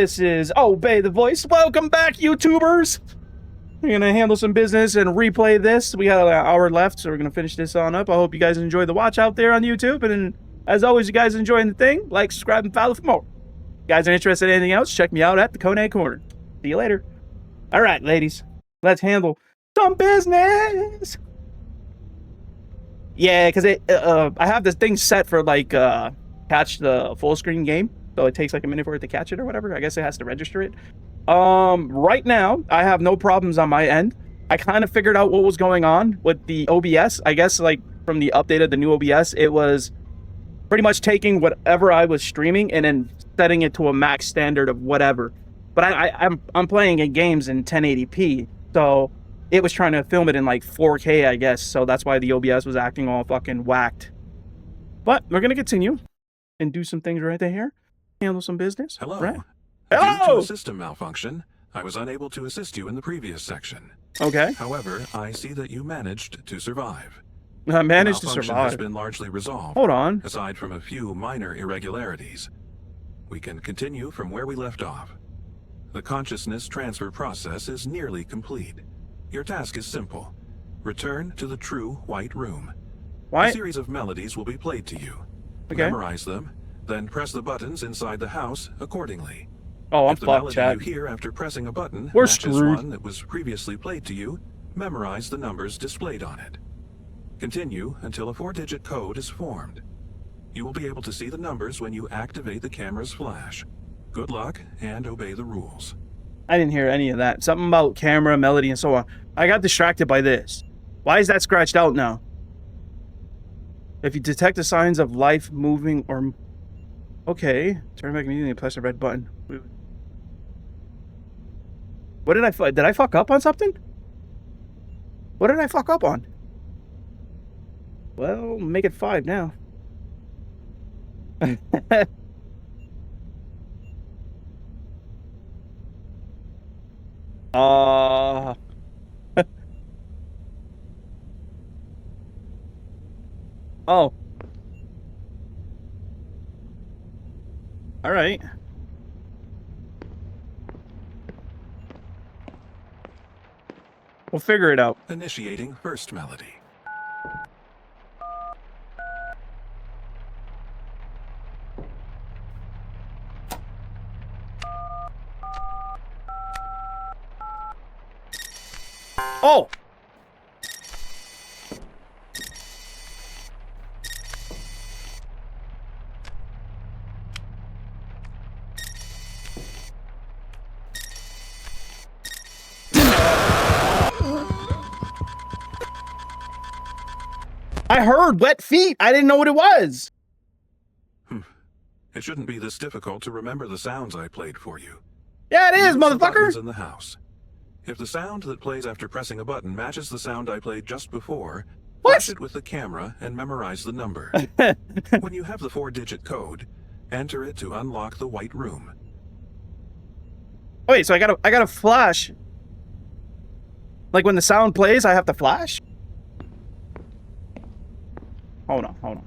This is Obey the Voice. Welcome back, YouTubers. We're gonna handle some business and replay this. We got an hour left, so we're gonna finish this on up. I hope you guys enjoy the watch out there on YouTube. And as always, you guys enjoying the thing, like, subscribe, and follow for more. If you guys are interested in anything else, check me out at the Conan Corner. See you later. All right, ladies, let's handle some business. Yeah, because I have this thing set for like catch the full screen game. So it takes like a minute for it to catch it or whatever. I guess it has to register it. Right now, I have no problems on my end. I kind of figured out what was going on with the OBS. I guess like from the update of the new OBS, it was pretty much taking whatever I was streaming and then setting it to a max standard of whatever. But I'm playing in games in 1080p, so it was trying to film it in like 4K, I guess. So that's why the OBS was acting all fucking whacked. But we're gonna continue and do some things right there. Handle some business. Hello. Right? Due Hello! to a system malfunction, I was unable to assist you in the previous section. Okay. However, I see that you managed to survive. I managed to The malfunction survive. has been largely resolved. Hold on. Aside from a few minor irregularities. We can continue from where we left off. The consciousness transfer process is nearly complete. Your task is simple. Return to the true white room. Why? A series of melodies will be played to you. Okay. Memorize them, then press the buttons inside the house accordingly. Oh, I'm If the fucked, melody Chad. you hear after pressing a button We're matches screwed. one that was previously played to you, memorize the numbers displayed on it. Continue until a 4-digit code is formed. You will be able to see the numbers when you activate the camera's flash. Good luck and obey the rules. I didn't hear any of that. Something about camera, melody, and so on. I got distracted by this. Why is that scratched out now? If you detect the signs of life moving or... Okay. Turn back immediately and press the red button. What did I... Did I fuck up on something? What did I fuck up on? Well, make it 5 now. Oh. All right. We'll figure it out. Initiating first melody. Oh! I heard wet feet. I didn't know what it was. It shouldn't be this difficult to remember the sounds I played for you. Yeah, it is, Use the buttons motherfucker. in the house. If the sound that plays after pressing a button matches the sound I played just before, What? flash it with the camera and memorize the number. When you have the 4-digit code, enter it to unlock the white room. Wait, so I gotta flash. Like when the sound plays, I have to flash? Hold on.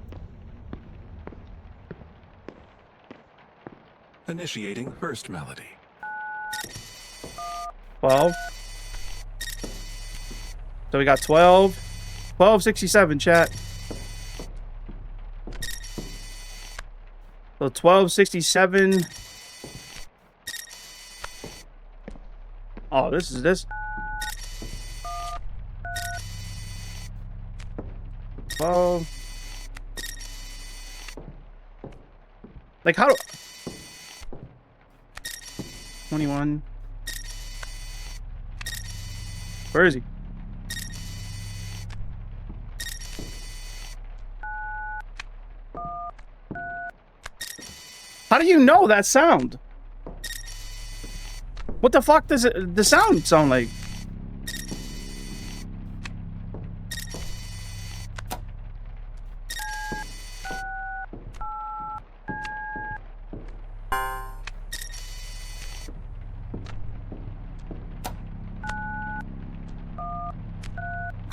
Initiating first melody. 12. So we got 12. 1267, chat. So 1267. Oh, this is this. 12. Like how do 21. Where is he? How do you know that sound? What the fuck does the sound sound like?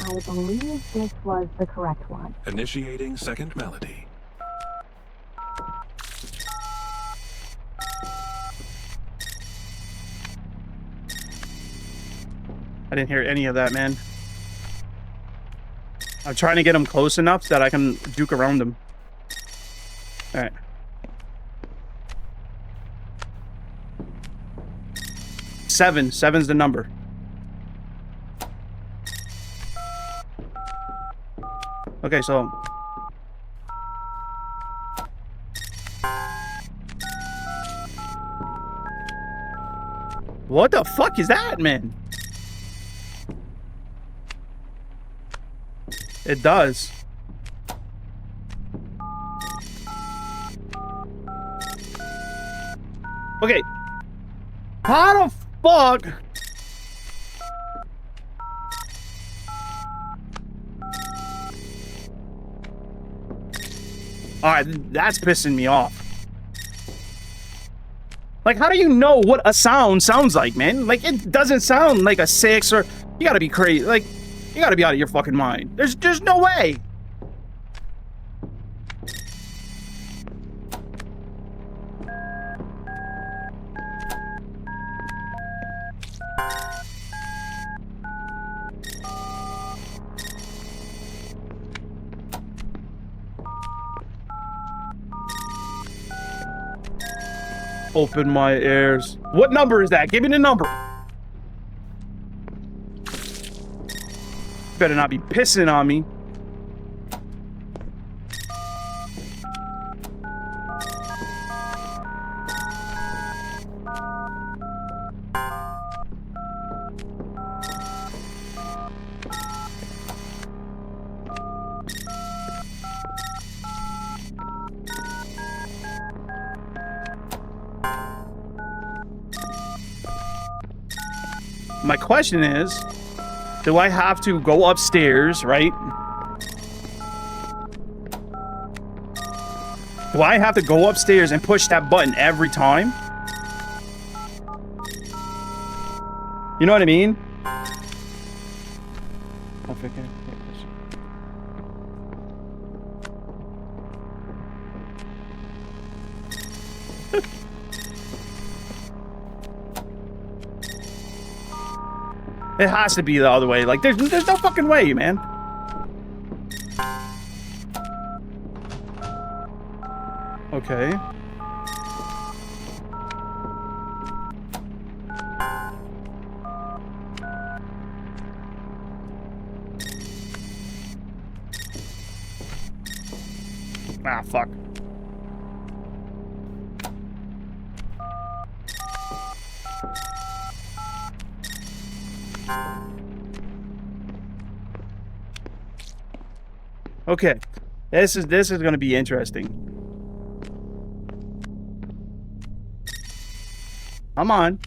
I believe this was the correct one. Initiating second melody. I didn't hear any of that, man. I'm trying to get him close enough that I can juke around him. All right. Seven's the number. Okay, so what the fuck is that, man? It does. Okay. How the fuck? Alright, that's pissing me off. Like, how do you know what a sound sounds like, man? Like, it doesn't sound like a 6 or... You gotta be crazy. Like, you gotta be out of your fucking mind. There's no way. Open my ears. What number is that? Give me the number. Better not be pissing on me. My question is, do I have to go upstairs, right? Do I have to go upstairs and push that button every time? You know what I mean? It has to be the other way. Like, there's no fucking way, man. Okay. Ah, fuck. Okay, this is going to be interesting. Come on.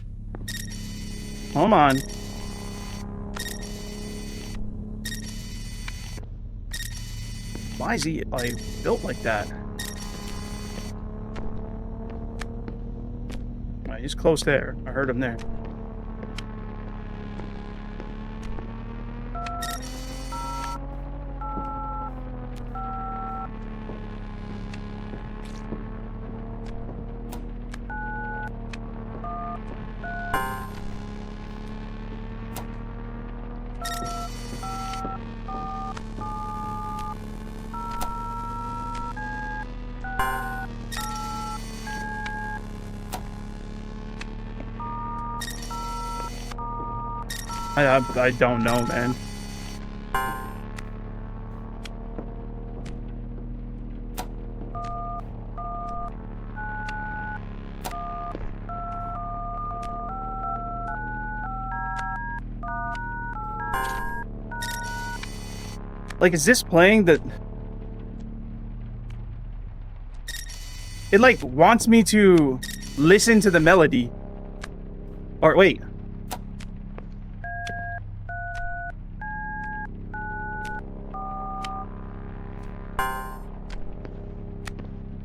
Come on. Why is he like built like that? Right, he's close there. I heard him there. I don't know, man. Like, is this playing the... It, like, wants me to listen to the melody. Or, wait.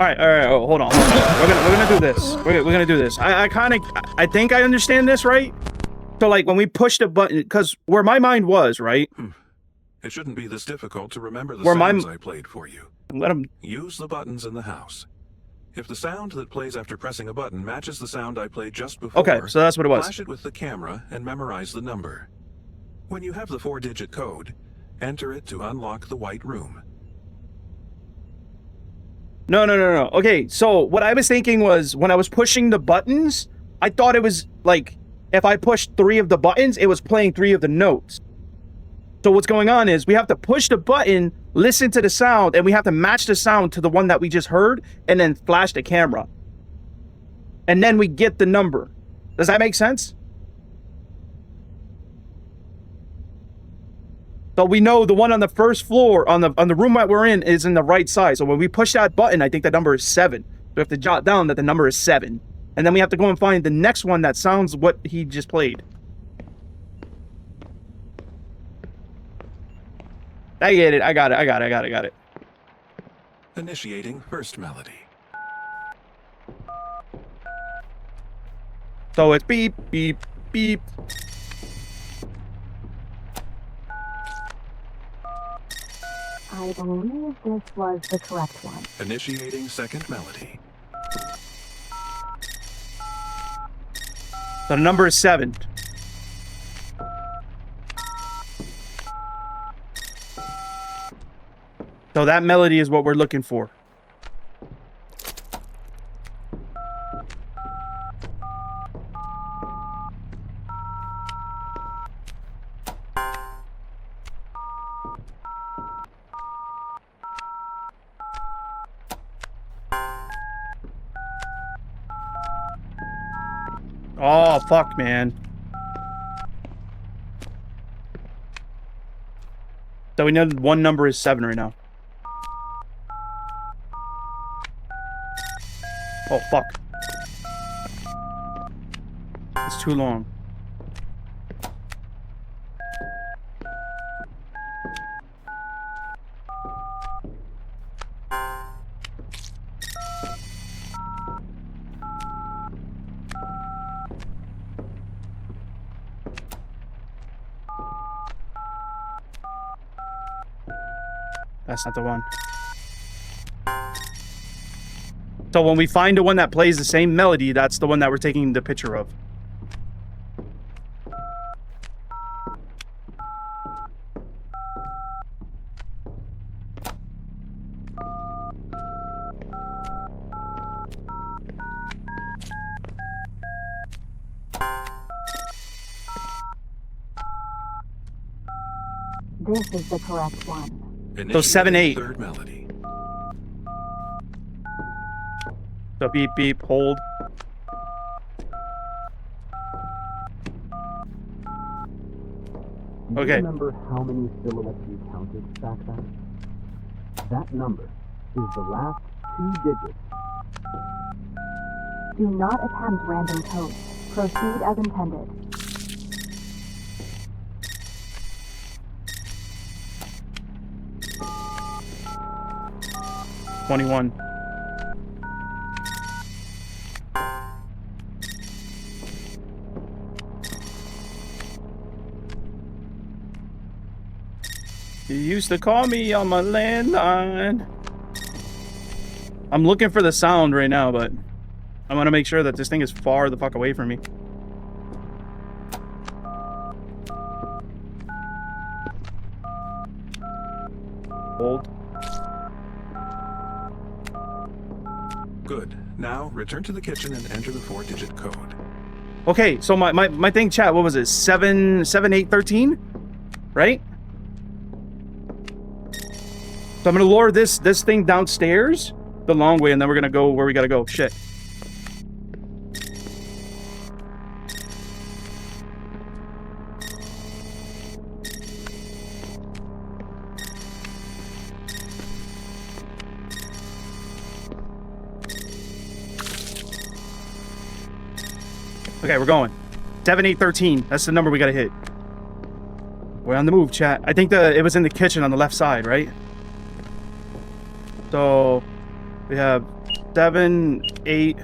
All right, hold on. We're gonna do this. We're gonna do this. I think I understand this, right? So, like, when we push the button, because where my mind was, right? It shouldn't be this difficult to remember the sounds I played for you. Let him use the buttons in the house. If the sound that plays after pressing a button matches the sound I played just before, okay, so that's what it was. Flash it with the camera and memorize the number. When you have the 4-digit code, enter it to unlock the white room. No. Okay, so what I was thinking was when I was pushing the buttons, I thought it was like if I pushed 3 of the buttons, it was playing 3 of the notes. So what's going on is we have to push the button, listen to the sound, and we have to match the sound to the one that we just heard, and then flash the camera. And then we get the number. Does that make sense? So we know the one on the first floor, on the room that we're in, is in the right side. So when we push that button, I think the number is 7. So we have to jot down that the number is 7. And then we have to go and find the next one that sounds what he just played. I get it. I got it. Initiating first melody. So it's beep, beep, beep. I believe this was the correct one. Initiating second melody. So the number is 7. So that melody is what we're looking for. Oh, fuck, man. So we know one number is 7 right now. Oh, fuck. It's too long. That's not the one. So when we find the one that plays the same melody, that's the one that we're taking the picture of. This is the correct one. So 7, 8. Third melody. So beep, beep, hold. Do you Okay. remember how many silhouettes you counted back then? That number is the last 2 digits. Do not attempt random codes. Proceed as intended. $21. You used to call me on my landline. I'm looking for the sound right now, but I want to make sure that this thing is far the fuck away from me. Hold. Good. Now return to the kitchen and enter the 4-digit code. Okay, so my thing, chat, what was it? 7, 8, 13? Right? So I'm gonna lure this thing downstairs the long way, and then we're gonna go where we gotta go. Shit. Okay, we're going. 7, 8, 13. That's the number we gotta hit. We're on the move, chat. I think it was in the kitchen on the left side, right? So we have 7, 8,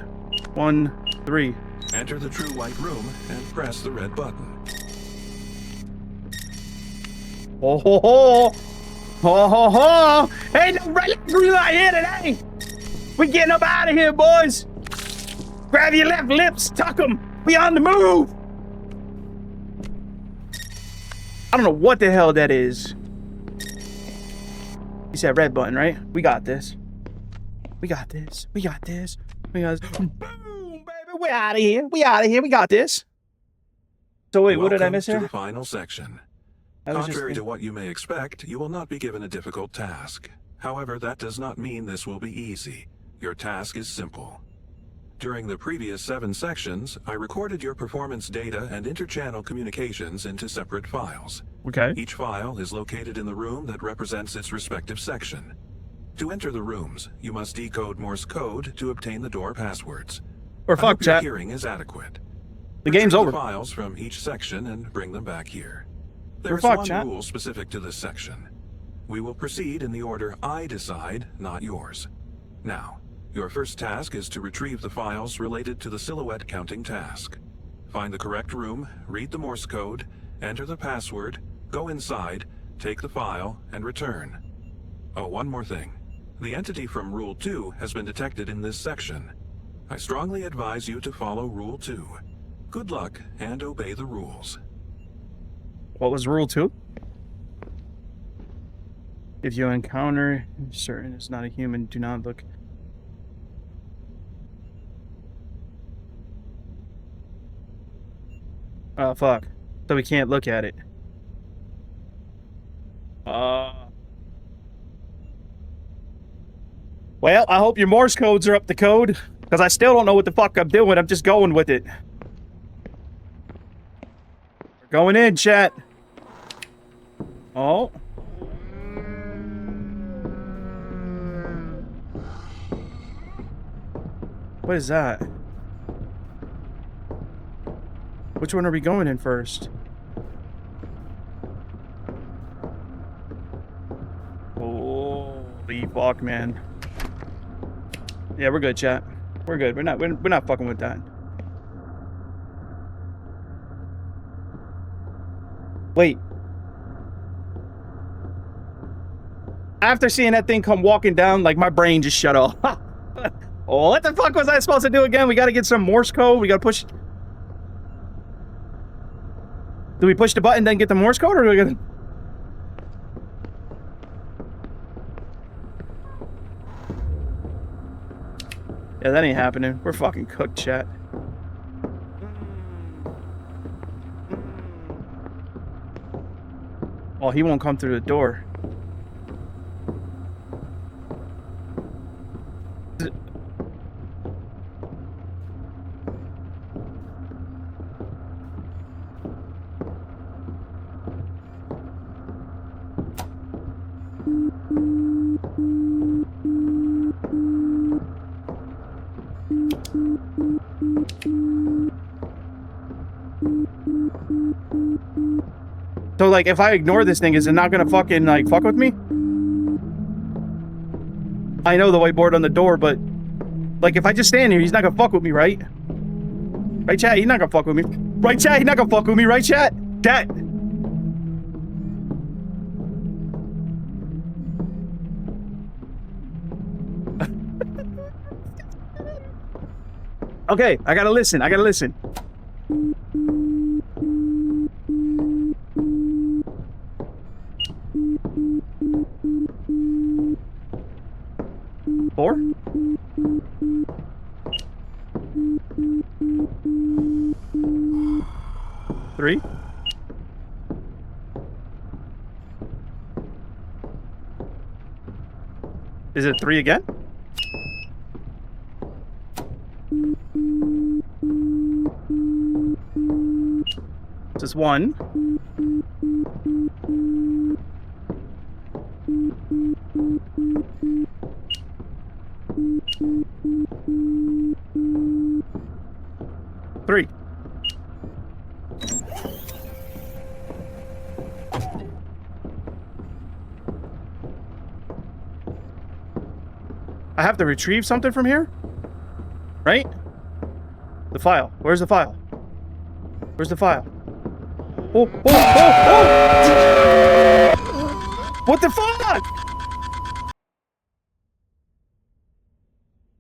1, 3. Enter the true white room and press the red button. Oh ho ho! Oh ho ho! Ain't no green light here today! We getting up out of here, boys! Grab your left lips, tuck them! We on the move! I don't know what the hell that is. You said red button, right? We got this. We got this. We got this. We got this. Boom, baby. We out of here. We out of here. We got this. So wait, what did I miss Welcome here? to the final section. I was Contrary just to what you may expect, you will not be given a difficult task. However, that does not mean this will be easy. Your task is simple. During the previous 7 sections, I recorded your performance data and interchannel communications into separate files. okay. Each file is located in the room that represents its respective section. To enter the rooms, you must decode Morse code to obtain the door passwords. Or I fuck, hope your chat. hearing is adequate. The game's Retrieve over. the files from each section and bring them back here. There We're is fucked, one chat. rule specific to this section. We will proceed in the order I decide, not yours. Now, your first task is to retrieve the files related to the silhouette counting task. Find the correct room, read the Morse code, enter the password, go inside, take the file, and return. Oh, one more thing. The entity from Rule 2 has been detected in this section. I strongly advise you to follow Rule 2. Good luck, and obey the rules. What was rule 2? If you encounter certain is not a human, do not look. Oh, fuck. So we can't look at it. Well, I hope your Morse codes are up to code, because I still don't know what the fuck I'm doing. I'm just going with it. We're going in, chat. Oh. What is that? Which one are we going in first? Holy fuck, man. Yeah, we're good, chat. We're good. We're not fucking with that. Wait. After seeing that thing come walking down, like, my brain just shut off. Oh, what the fuck was I supposed to do again? We gotta get some Morse code. We gotta push. Do we push the button then get the Morse code, or do we gotta... Yeah, that ain't happening. We're fucking cooked, chat. Oh, he won't come through the door. So, like, if I ignore this thing, is it not gonna fucking, like, fuck with me? I know the whiteboard on the door, but... Like, if I just stand here, he's not gonna fuck with me, right? Right, chat? He's not gonna fuck with me. Right, chat? He's not gonna fuck with me, right, chat? Chat! Okay, I gotta listen. I gotta listen. Four? Three? Is it 3 again? This is 1. Three. I have to retrieve something from here? Right? The file. Where's the file? Where's the file? Oh, oh, oh, oh! What the fuck?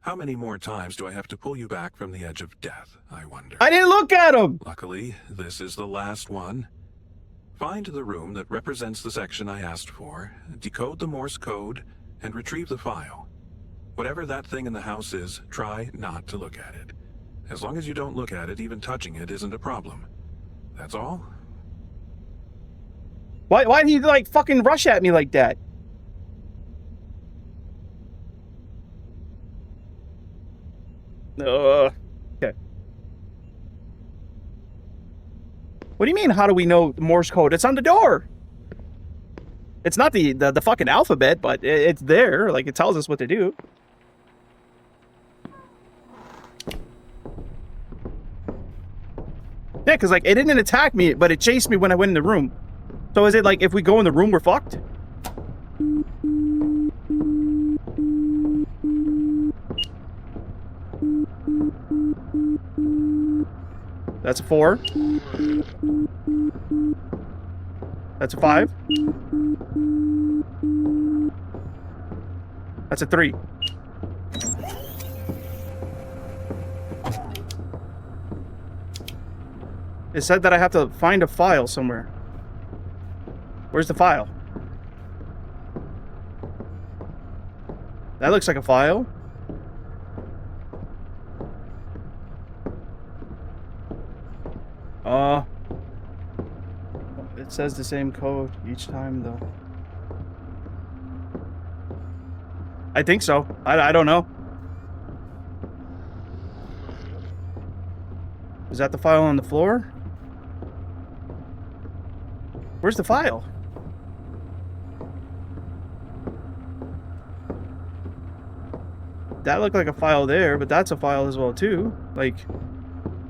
How many more times do I have to pull you back from the edge of death, I wonder? I didn't look at him! Luckily, this is the last one. Find the room that represents the section I asked for, decode the Morse code, and retrieve the file. Whatever that thing in the house is, try not to look at it. As long as you don't look at it, even touching it isn't a problem. That's all? Why did you, like, fucking rush at me like that? Okay. What do you mean, how do we know Morse code? It's on the door! It's not the fucking alphabet, but it's there. Like, it tells us what to do. Yeah, because, like, it didn't attack me, but it chased me when I went in the room. So is it like, if we go in the room, we're fucked? That's a 4. That's a 5. That's a 3. It said that I have to find a file somewhere. Where's the file? That looks like a file. It says the same code each time, though. I think so. I don't know. Is that the file on the floor? Where's the file? That looked like a file there, but that's a file as well, too. Like,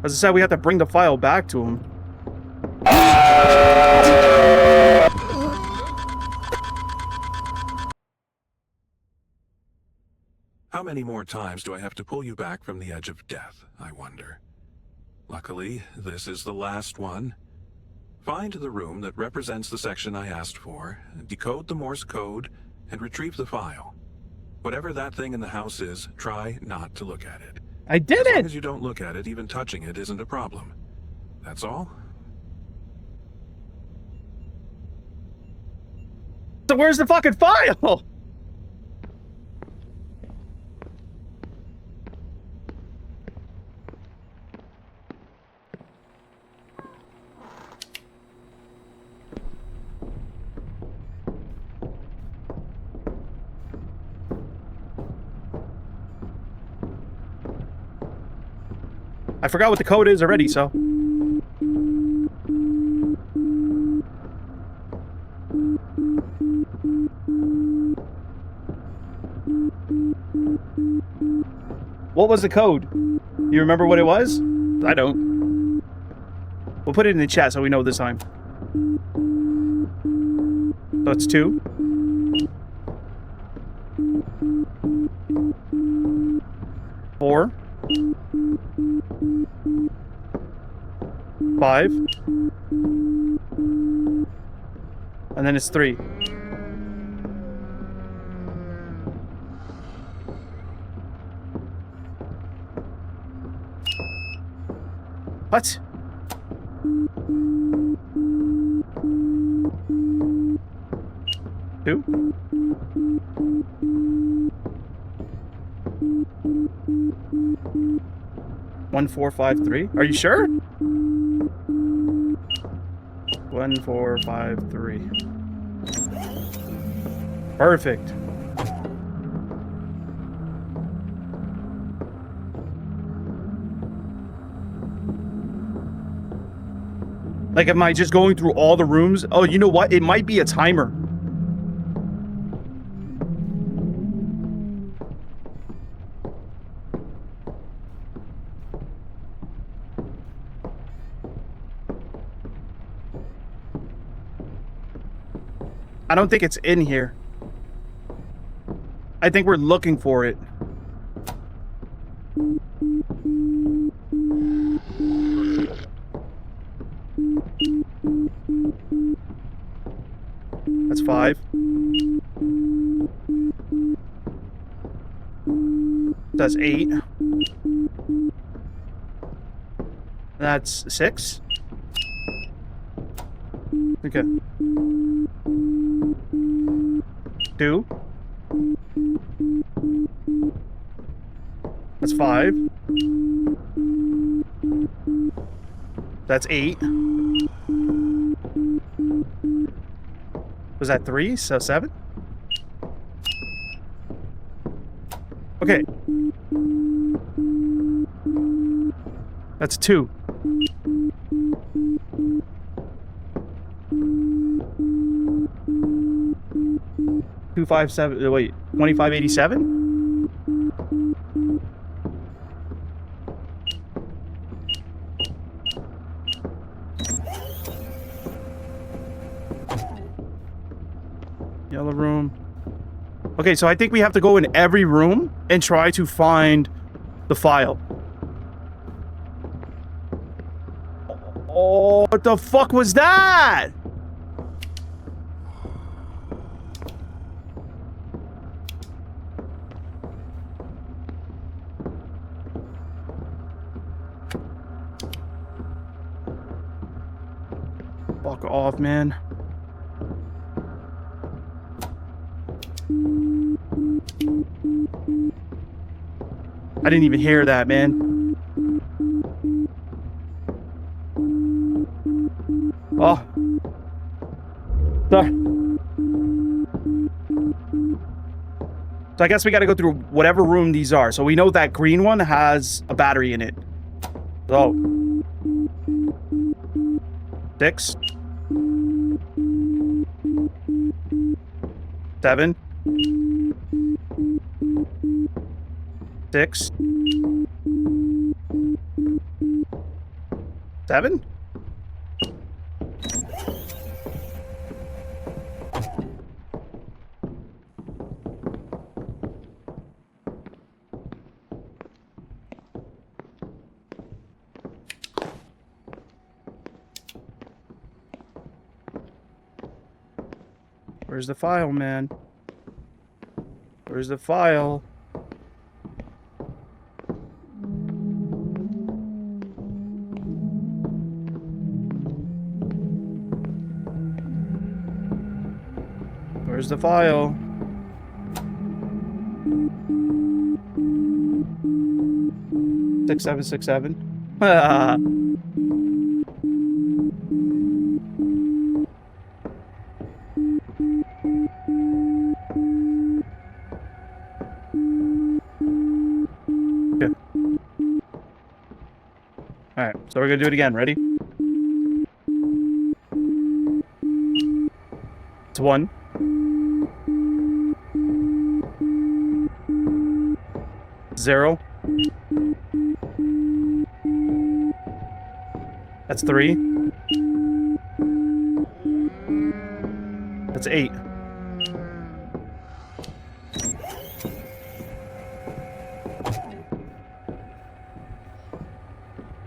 as I said, we have to bring the file back to him. How many more times do I have to pull you back from the edge of death, I wonder? Luckily, this is the last one. Find the room that represents the section I asked for, decode the Morse code, and retrieve the file. Whatever that thing in the house is, try not to look at it. I did it! As long it! as you don't look at it, even touching it isn't a problem. That's all? So where's the fucking file? I forgot what the code is already, so. What was the code? You remember what it was? I don't. We'll put it in the chat so we know this time. So it's 2. 4. 5. And then it's 3. What? Two? One, 4, 5, 3. Are you sure? 1, 4, 5, 3. Perfect. Like, am I just going through all the rooms? Oh, you know what? It might be a timer. I don't think it's in here. I think we're looking for it. That's 5. That's 8. That's 6. Okay. 2. That's 5. That's 8. Was that 3? So 7? Okay. That's 2. Two, 5, 7. Wait, 2587? Yellow room. Okay, so I think we have to go in every room and try to find the file. Oh, what the fuck was that? Fuck off, man. I didn't even hear that, man. Oh. Sorry. So I guess we gotta go through whatever room these are. So we know that green one has a battery in it. So. 6. 7. 6. 7? Where's the file, man? Where's the file? Where's the file? Six, 7, 6, 7. Alright, so we're gonna do it again. Ready? It's 1. Zero. That's 3. That's 8.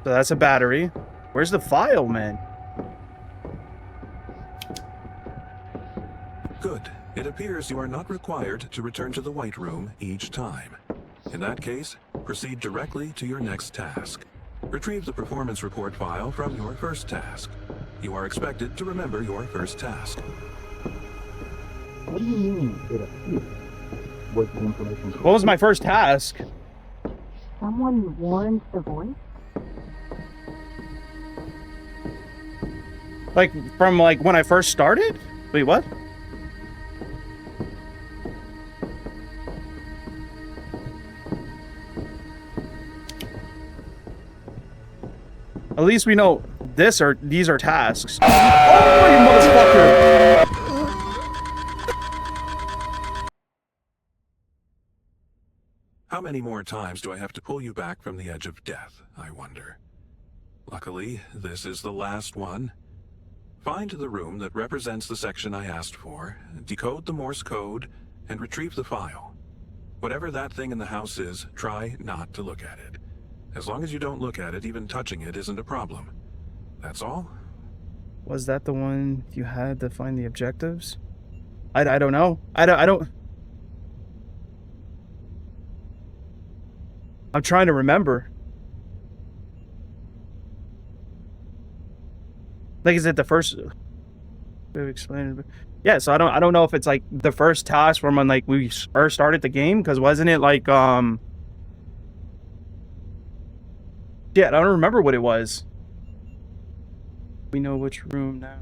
So that's a battery. Where's the file, man? Good. It appears you are not required to return to the White Room each time. In that case, proceed directly to your next task. Retrieve the performance report file from your first task. You are expected to remember your first task. What do you mean, it appears? Was the information correct? What was my first task? Someone warned the voice? Like, from, like, when I first started? Wait, what? At least we know these are tasks. Oh, you motherfucker! How many more times do I have to pull you back from the edge of death, I wonder? Luckily, this is the last one. Find the room that represents the section I asked for, decode the Morse code, and retrieve the file. Whatever that thing in the house is, try not to look at it. As long as you don't look at it, even touching it isn't a problem. That's all? Was that the one you had to find the objectives? I don't know. I don't... I'm trying to remember. Like, is it the first... Explain. Yeah, so I don't know if it's like the first task from when like we first started the game, because wasn't it like yeah, I don't remember what it was. We know which room now.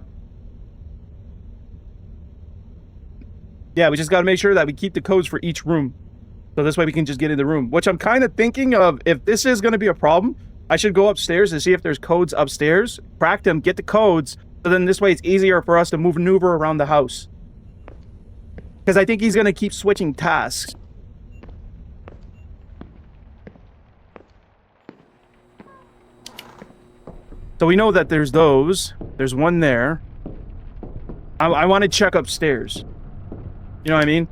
Yeah, we just got to make sure that we keep the codes for each room. So this way we can just get in the room, which I'm kind of thinking of. If this is going to be a problem, I should go upstairs and see if there's codes upstairs, crack them, get the codes. So then this way it's easier for us to maneuver around the house. Because I think he's going to keep switching tasks. So we know that there's those. There's one there. I want to check upstairs. You know what I mean?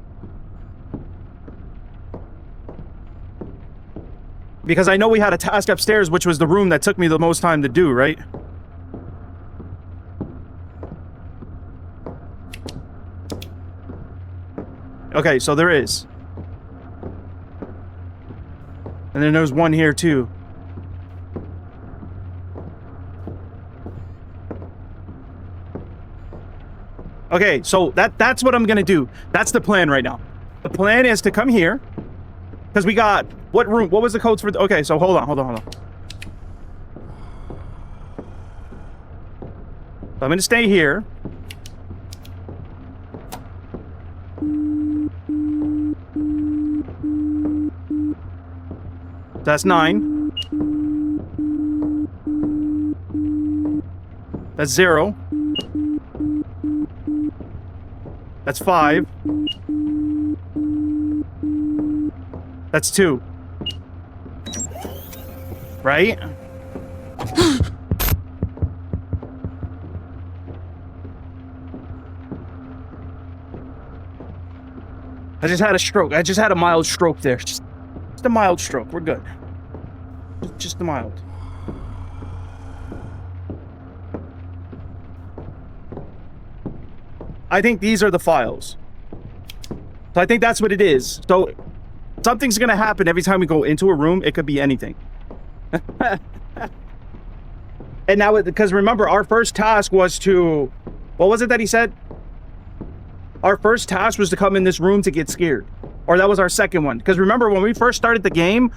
Because I know we had a task upstairs, which was the room that took me the most time to do, right? Okay, so there is. And then there's one here, too. Okay, so that's what I'm gonna do. That's the plan right now. The plan is to come here. Because we got... What room? What was the codes for... Okay, so hold on. I'm gonna stay here. That's 9. That's 0. That's 5. That's 2. Right? I just had a stroke. I just had a mild stroke there. Just a mild stroke. We're good. Just a mild. I think these are the files. So I think that's what it is. So something's gonna happen every time we go into a room. It could be anything. And now, because remember, our first task was to... What was it that he said? Our first task was to come in this room to get scared. Or that was our second one. Because remember, when we first started the game...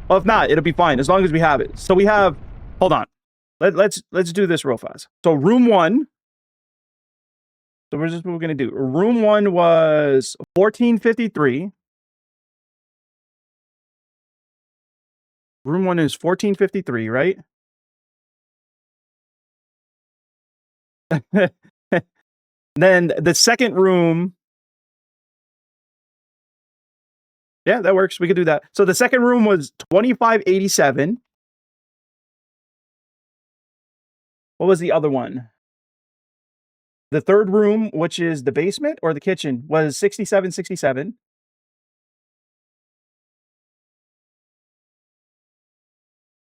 Well, if not, it'll be fine, as long as we have it. So we have... Hold on. Let's do this real fast. So room 1... So we're just what we're going to do. Room 1 was 1453. Room 1 is 1453, right? Then the second room... Yeah, that works. We could do that. So the second room was 2587. What was the other one? The third room, which is the basement or the kitchen, was 6767.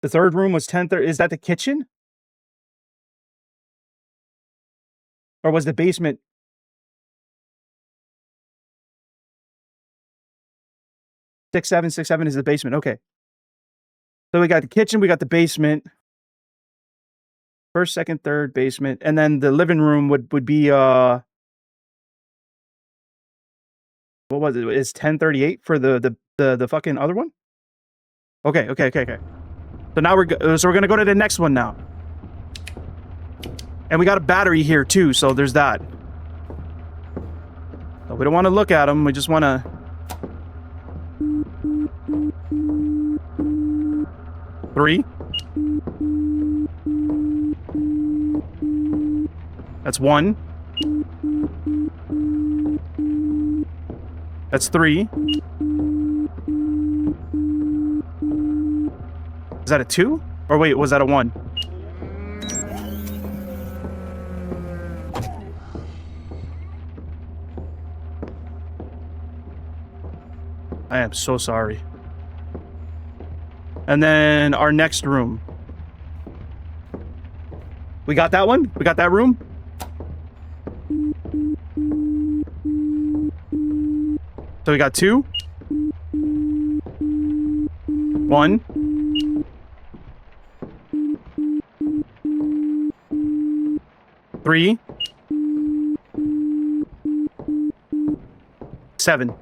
The third room was 1030. Is that the kitchen? Or was the basement? Six seven is the basement. Okay. So we got the kitchen, we got the basement. First, second, third, basement. And then the living room would be what was it? Is 1038 for the fucking other one? Okay. So now we're gonna go to the next one now. And we got a battery here too, so there's that. So we don't want to look at them, we just want to... 3. That's 1. That's 3. Is that a 2? Or wait, was that a 1? I am so sorry. And then our next room. We got that one? We got that room? So we got 2. 1. 3, 7.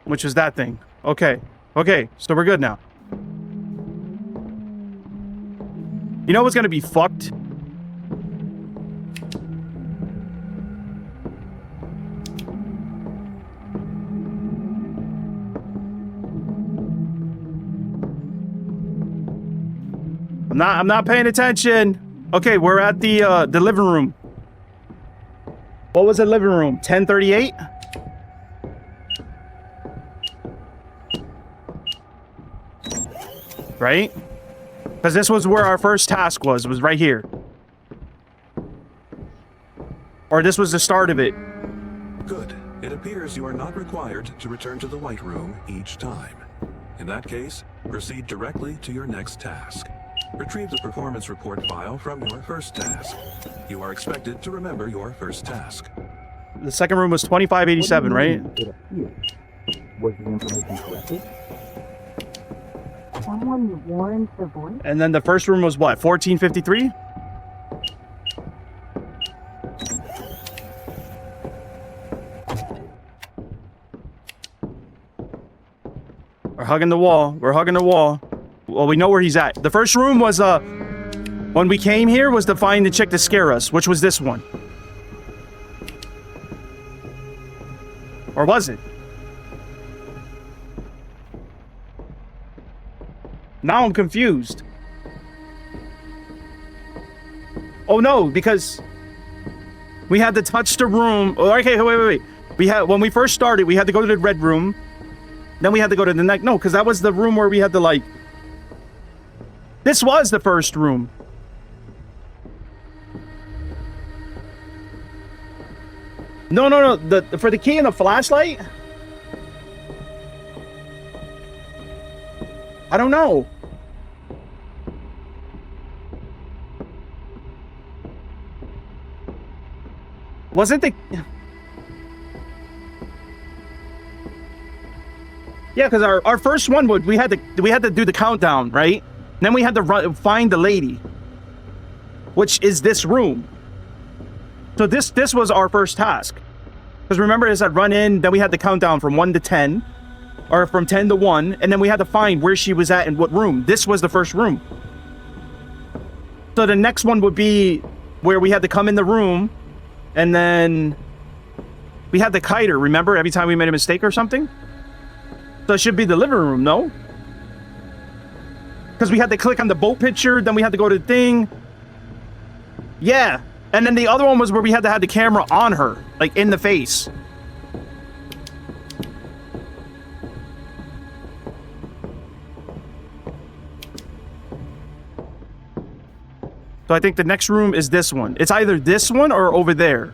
Which is that thing. Okay. Okay, so we're good now. You know what's gonna be fucked? I'm not paying attention. Okay, we're at the living room. What was the living room? 1038? Right? Because this was where our first task was right here. Or this was the start of it. Good. It appears you are not required to return to the White Room each time. In that case, proceed directly to your next task. Retrieve the performance report file from your first task. You are expected to remember your first task. The second room was 2587, right? It appears. Was the information corrected? Someone warned the voice? And then the first room was what? 1453? We're hugging the wall. We're hugging the wall. Well, we know where he's at. The first room was, when we came here, was to find the chick to scare us, which was this one. Or was it? Now I'm confused. Oh no, because we had to touch the room. Oh, okay, wait. We had, when we first started, we had to go to the red room. Then we had to go to the next. No, because that was the room where we had to, like. This was the first room. No. For the key and the flashlight? I don't know. Wasn't the... Yeah, because our first one would we had to do the countdown, right? Then we had to find the lady, which is this room. So this was our first task. Because remember, it said run in, then we had to count down from 1 to 10, or from 10 to 1, and then we had to find where she was at in what room. This was the first room. So the next one would be where we had to come in the room, and then we had to kite her, remember? Every time we made a mistake or something? So it should be the living room, no? Because we had to click on the boat picture, then we had to go to the thing. Yeah. And then the other one was where we had to have the camera on her, like in the face. So I think the next room is this one. It's either this one or over there.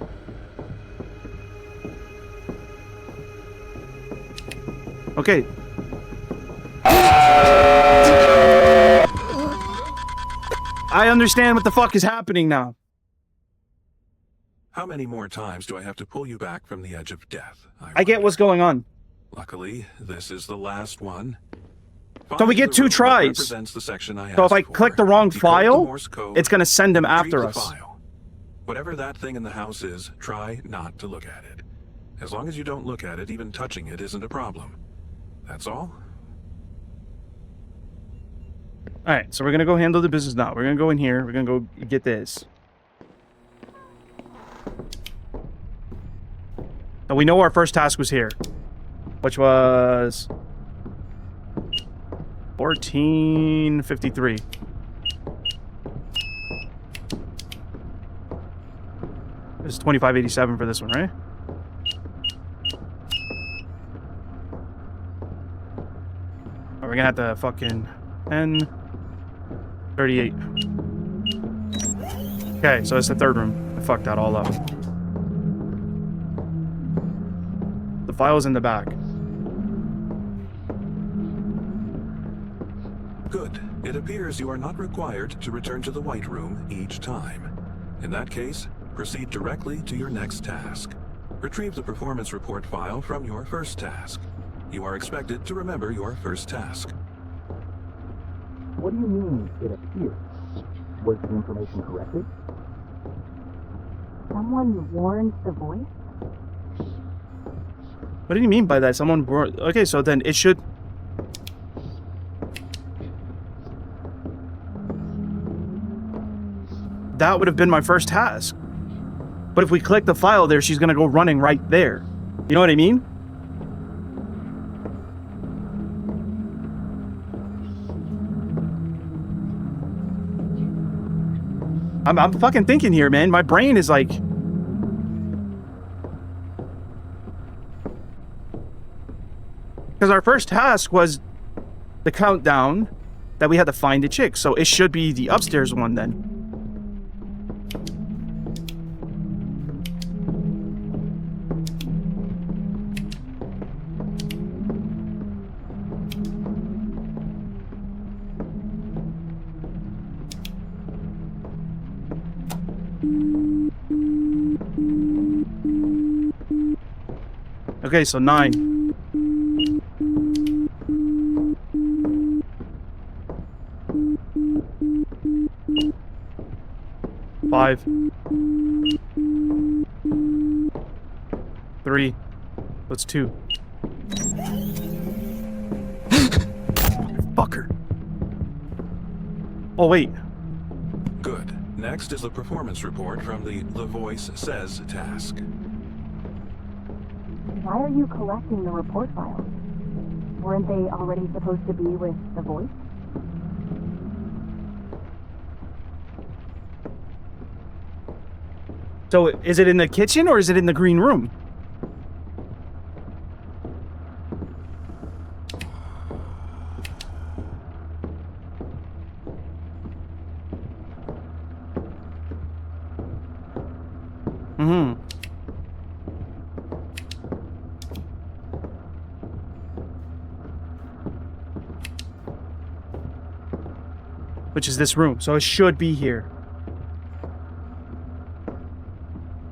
Okay. I understand what the fuck is happening now. How many more times do I have to pull you back from the edge of death? I get what's going on. Luckily, this is the last one. So we get 2 tries. So if I click the wrong file, it's going to send him after us. Whatever that thing in the house is, try not to look at it. As long as you don't look at it, even touching it isn't a problem. That's all? Alright, so we're going to go handle the business now. We're going to go in here. We're going to go get this. And we know our first task was here. Which was... 1453. This is 2587 for this one, right? We're gonna have to fucking 1038. Okay, so it's the third room. I fucked that all up. The file's in the back. Good. It appears you are not required to return to the White Room each time. In that case, proceed directly to your next task. Retrieve the performance report file from your first task. You are expected to remember your first task. What do you mean, it appears? Was the information corrected? Someone warned the voice? What do you mean by that? Someone... Okay, so then it should... That would have been my first task. But if we click the file there, she's gonna go running right there. You know what I mean? I'm fucking thinking here, man. My brain is like... Because our first task was the countdown that we had to find the chick. So it should be the upstairs one then. Okay, so 9. Five. 3. What's 2? Fucker. Oh, wait. Good. Next is the performance report from the Voice Says task. Why are you collecting the report files? Weren't they already supposed to be with the voice? So is it in the kitchen or is it in the green room? Mm-hmm. Which is this room, so it should be here.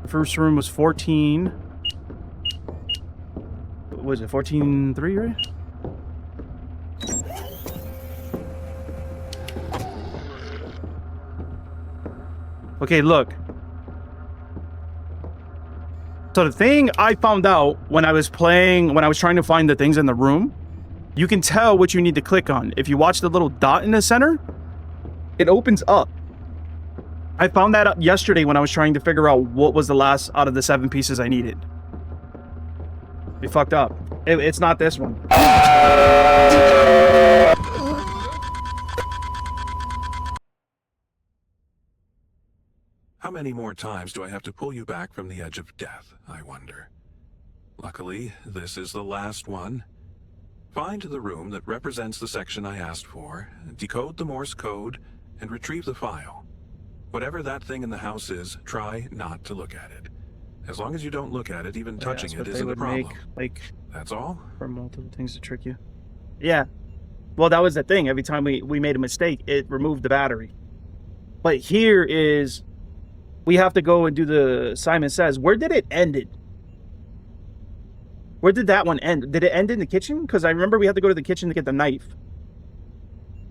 The first room was 14. What was it, 14.3, right? Okay, look. So the thing I found out when I was trying to find the things in the room, you can tell what you need to click on. If you watch the little dot in the center, it opens up. I found that up yesterday when I was trying to figure out what was the last out of the 7 pieces I needed. We fucked up. It's not this one. How many more times do I have to pull you back from the edge of death, I wonder? Luckily, this is the last one. Find the room that represents the section I asked for, decode the Morse code, and retrieve the file. Whatever that thing in the house is, try not to look at it. As long as you don't look at it, even touching it isn't a problem. That's all? For multiple things to trick you. Yeah. Well, that was the thing. Every time we made a mistake, it removed the battery. But here is... We have to go and do the Simon Says. Where did it end it? Where did that one end? Did it end in the kitchen? Because I remember we had to go to the kitchen to get the knife.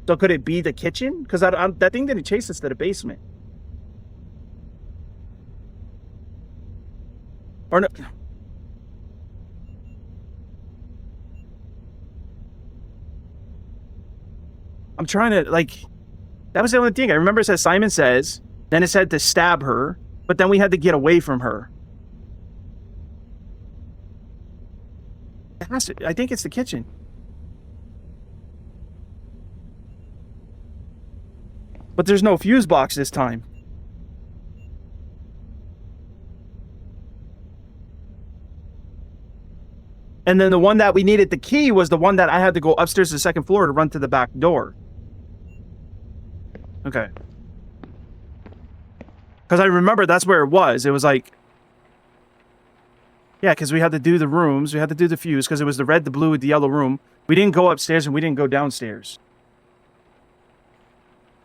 So could it be the kitchen? Because that thing didn't chase us to the basement. Or no. I'm trying to, like... That was the only thing. I remember it said Simon Says. Then it said to stab her. But then we had to get away from her. It has to, I think it's the kitchen. But there's no fuse box this time. And then the one that we needed the key was the one that I had to go upstairs to the second floor to run to the back door. Okay. Because I remember that's where it was. It was like... Yeah, because we had to do the rooms. We had to do the fuse because it was the red, the blue, the yellow room. We didn't go upstairs and we didn't go downstairs.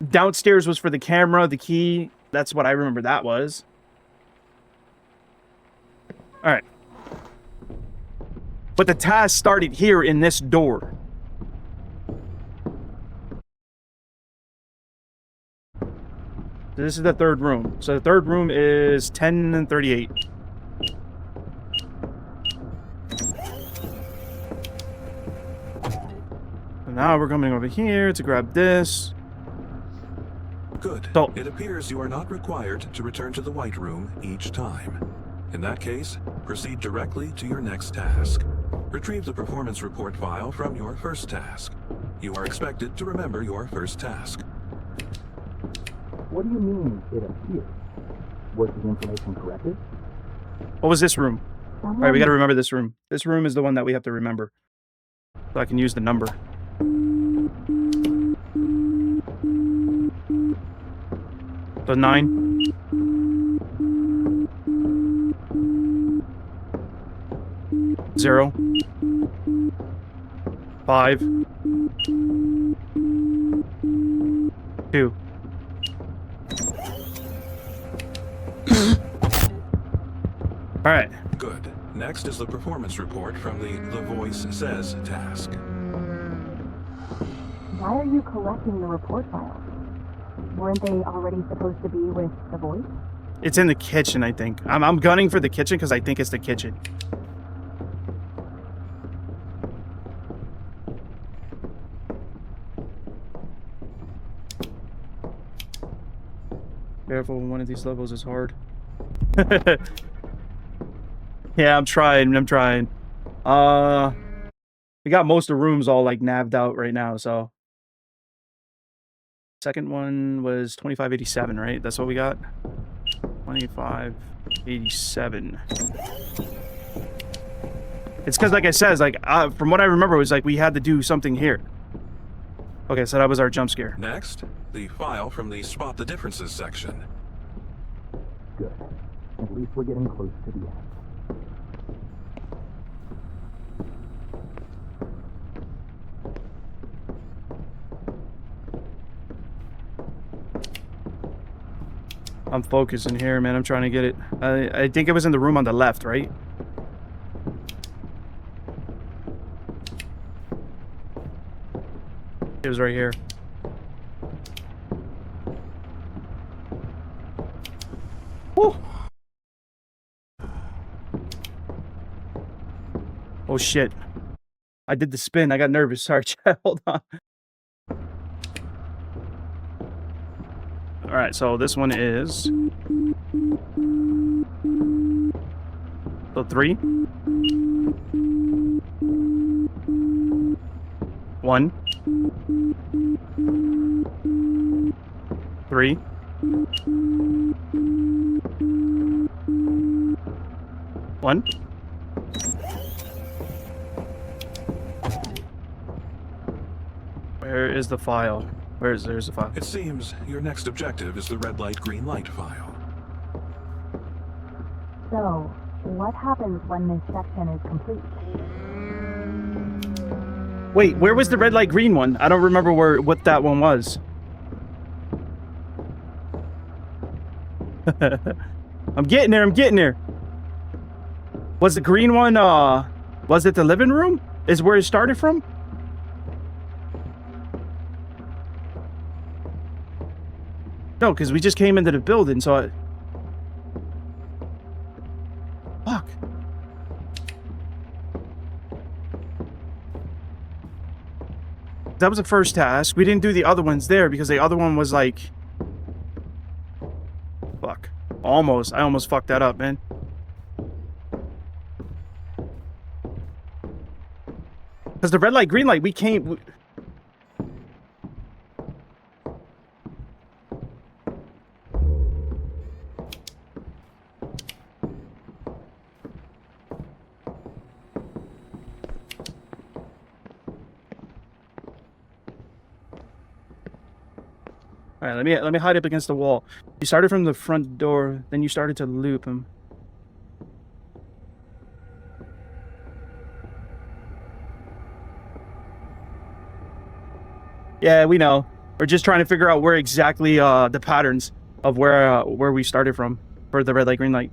Downstairs was for the camera, the key. That's what I remember that was. Alright. But the task started here in this door. This is the third room. So the third room is 10 and 38. And now we're coming over here to grab this. Good. So, it appears you are not required to return to the White Room each time. In that case, proceed directly to your next task. Retrieve the performance report file from your first task. You are expected to remember your first task. What do you mean, it appears? Was the information corrected? what was this room? All right, we got to remember this room. This room is the one that we have to remember. So I can use the number. So 9. Zero. 5. 2. All right. Good. Next is the performance report from the Voice Says task. Why are you collecting the report files? Weren't they already supposed to be with the voice? It's in the kitchen, I think. I'm gunning for the kitchen because I think it's the kitchen. Careful, one of these levels is hard. Yeah, I'm trying. We got most of the rooms all like navved out right now, so. Second one was 2587, right? That's what we got? 2587. It's because, like I said, like from what I remember, it was like we had to do something here. Okay, so that was our jump scare. Next, the file from the Spot the Differences section. Good. At least we're getting close to the end. I'm focusing here, man. I'm trying to get it. I think it was in the room on the left, right? It was right here. Woo! Oh shit. I did the spin. I got nervous. Sorry, chat. Hold on. Alright, so this one is... So 3. 1. 3. 1. Where is the file? There's the file. It seems your next objective is the red light, green light file. So, what happens when this section is complete? Wait, where was the red light, green one? I don't remember what that one was. I'm getting there. Was the green one, was it the living room? Is where it started from? No, because we just came into the building, so I... Fuck. That was the first task. We didn't do the other ones there because the other one was like... Fuck. Almost. I almost fucked that up, man. Because the red light, green light, we came... All right, let me hide up against the wall. You started from the front door, then you started to loop him. Yeah, we know. We're just trying to figure out where exactly the patterns of where we started from for the red light, green light.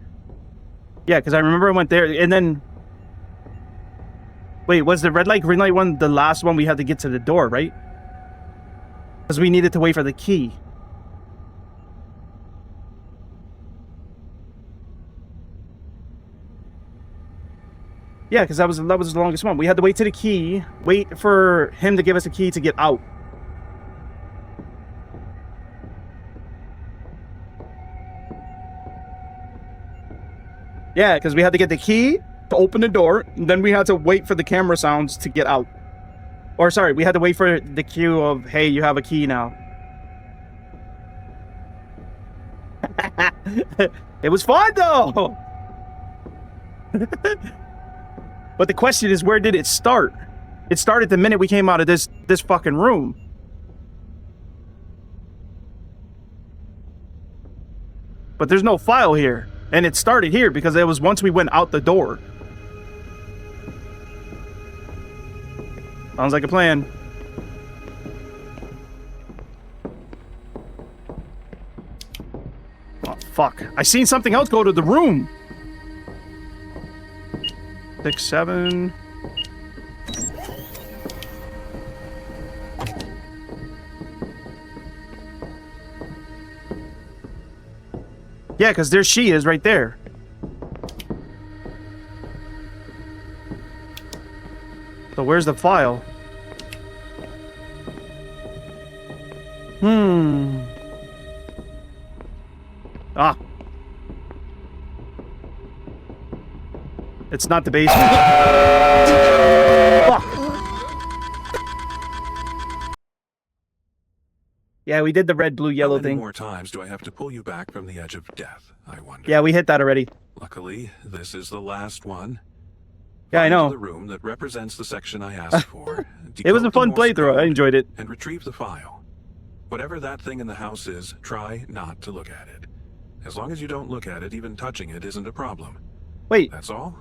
Yeah, because I remember I went there, and then Wait, was the red light, green light one the last one we had to get to the door, right? Because we needed to wait for the key. Yeah, because that was the longest one. We had to wait to the key, wait for him to give us a key to get out. Yeah, because we had to get the key to open the door, and then we had to wait for the camera sounds to get out. Or sorry, we had to wait for the cue of, hey, you have a key now. It was fun though. But the question is, where did it start? It started the minute we came out of this fucking room. But there's no file here. And it started here because it was once we went out the door. Sounds like a plan. Oh, fuck. I seen something else go to the room. 6, 7. Yeah, because there she is right there. So where's the file? Ah. It's not the basement. Fuck. Yeah, we did the red, blue, yellow How many thing. more times do I have to pull you back from the edge of death, I wonder? Yeah, we hit that already. Luckily, this is the last one. Yeah, I know. The room that represents the section I asked for. It was a fun Decode the Morse playthrough. I code enjoyed it. And retrieve the file. Whatever that thing in the house is, try not to look at it. As long as you don't look at it, even touching it isn't a problem. Wait. That's all?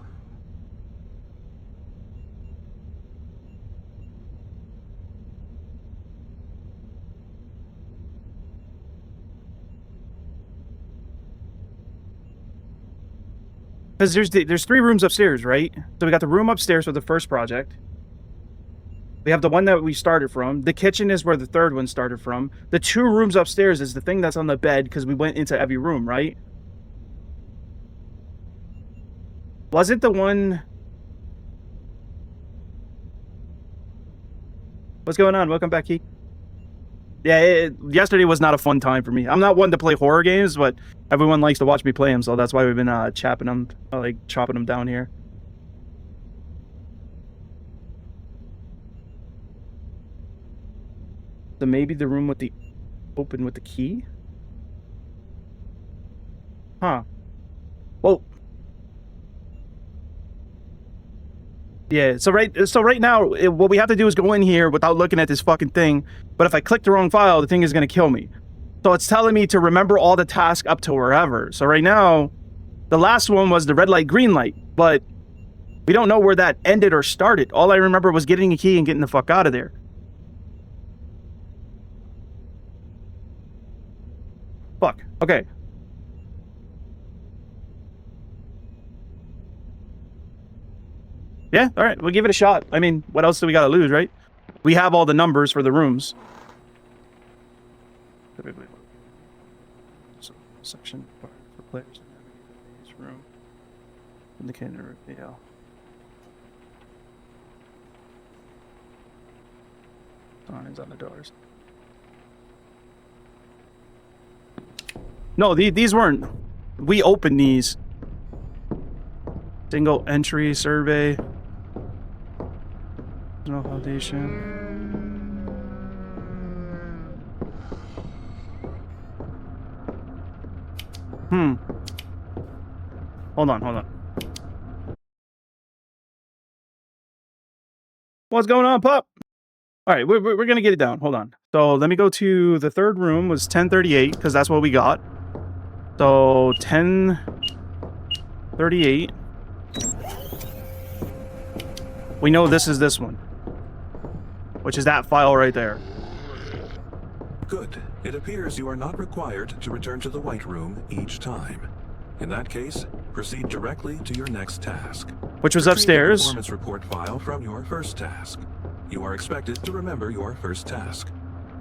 Because there's 3 rooms upstairs, right? So we got the room upstairs for the first project. We have the one that we started from. The kitchen is where the third one started from. The 2 rooms upstairs is the thing that's on the bed because we went into every room, right? Was it the one... What's going on? Welcome back, Key. Yeah, yesterday was not a fun time for me. I'm not one to play horror games, but everyone likes to watch me play them, so that's why we've been chopping them down here. So maybe the room with the open with the key? Huh. Well, yeah, so right now, what we have to do is go in here without looking at this fucking thing. But if I click the wrong file, the thing is going to kill me. So it's telling me to remember all the tasks up to wherever. So right now, the last one was the red light, green light. But we don't know where that ended or started. All I remember was getting a key and getting the fuck out of there. Fuck. Okay. Yeah, all right, we'll give it a shot. I mean, what else do we got to lose, right? We have all the numbers for the rooms. So, section for players in this room. Indicator reveal. Signs on the doors. No, these weren't. We opened these. Single entry survey. No foundation. Hold on. What's going on, pup? All right, we're gonna get it down. Hold on. So let me go to the third room. Was 1038 because that's what we got. So 1038. We know this is this one, which is that file right there. Good. It appears you are not required to return to the White Room each time. In that case, Proceed directly to your next task. Which was Retrieve the upstairs. performance report file from your first task. You are expected to remember your first task.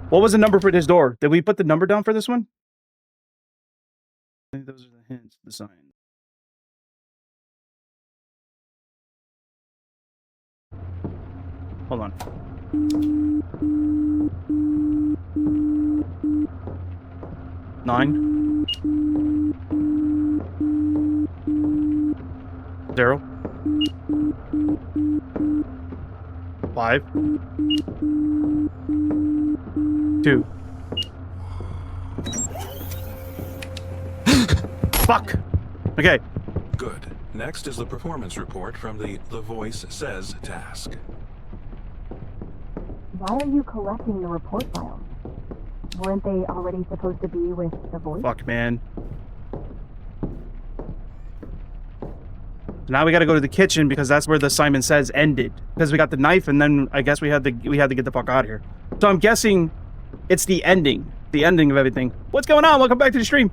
What was the number for this door? Did we put the number down for this one? I think those are the hints, the sign. Hold on. Nine. 0. 5. 2. Fuck! Okay. Good. Next is the performance report from the Voice Says task. Why are you collecting the report files? Weren't they already supposed to be with the voice? Fuck, man. Now we got to go to the kitchen because that's where the Simon Says ended. Because we got the knife, and then I guess we had to get the fuck out of here. So I'm guessing it's the ending of everything. What's going on? Welcome back to the stream.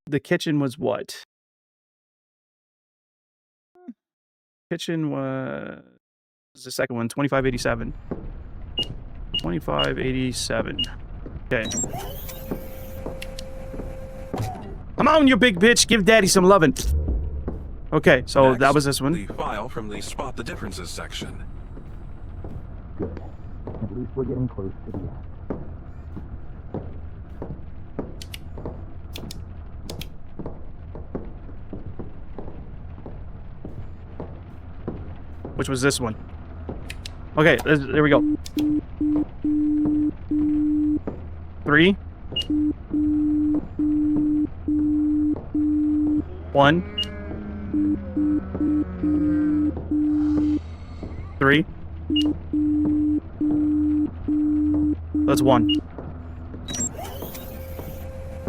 The kitchen was what? Kitchen was the second one, 2587. 2587. Okay. Come on, you big bitch. Give daddy some lovin'. Okay, so Next, that was this one. The file from the Spot the Differences section. Good. At least we're getting close to the end. Which was this one. Okay, there we go. 3. 1. 3. That's 1.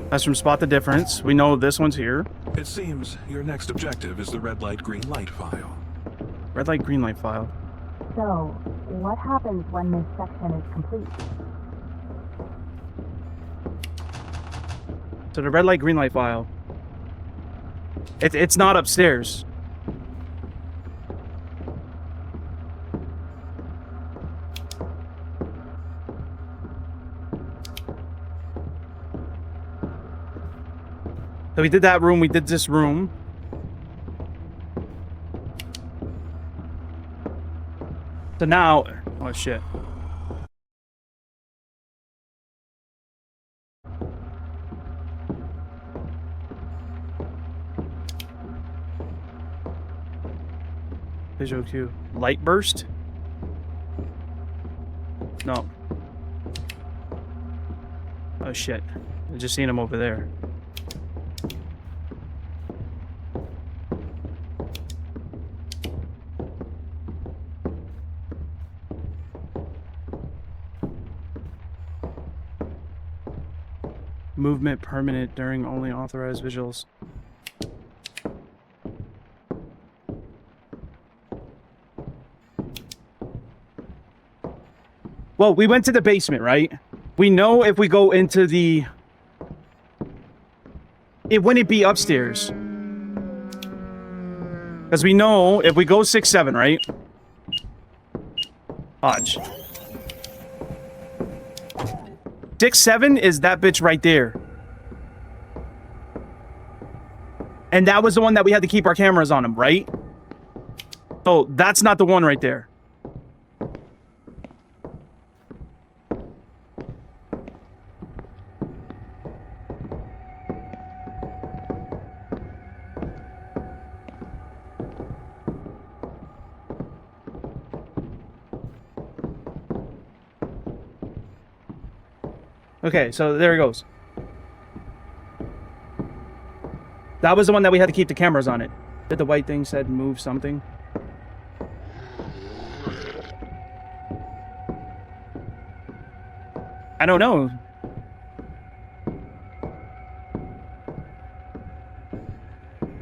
That's from Spot the Difference. We know this one's here. It seems your next objective is the red light, green light file. Red light, green light file. So, what happens when this section is complete? So the red light, green light file. It's not upstairs. So we did that room, we did this room. So now, oh shit. Visual cue. Light burst? No. Oh shit. I just seen him over there. Movement permanent during only authorized visuals. Well, we went to the basement, right? We know if we go into the... It wouldn't be upstairs. Because we know if we go 6, 7, right? Hodge. 6, 7 is that bitch right there. And that was the one that we had to keep our cameras on him, right? So that's not the one right there. Okay, so there it goes. That was the one that we had to keep the cameras on it. Did the white thing said move something? I don't know.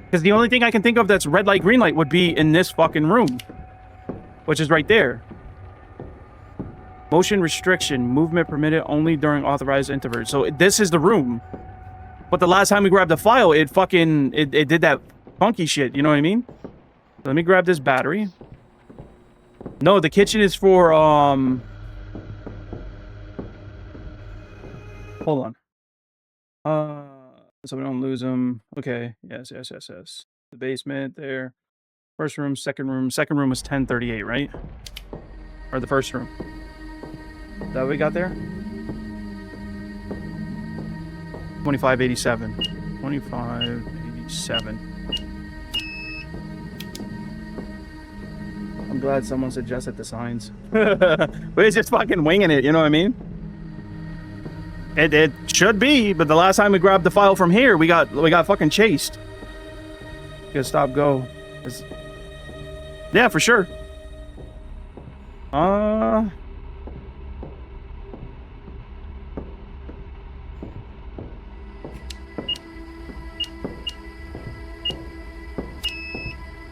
Because the only thing I can think of that's red light, green light would be in this fucking room. Which is right there. Motion restriction. Movement permitted only during authorized intervals. So this is the room. But the last time we grabbed the file, it fucking it did that funky shit. You know what I mean? Let me grab this battery. No, the kitchen is for Hold on. So we don't lose them. Okay. Yes. The basement there. First room, second room. Second room was 1038, right? Or the first room. Is that what we got there? 2587. 2587. I'm glad someone suggested the signs. We're just fucking winging it, you know what I mean? It should be, but the last time we grabbed the file from here, we got fucking chased. Just stop go. Yeah, for sure.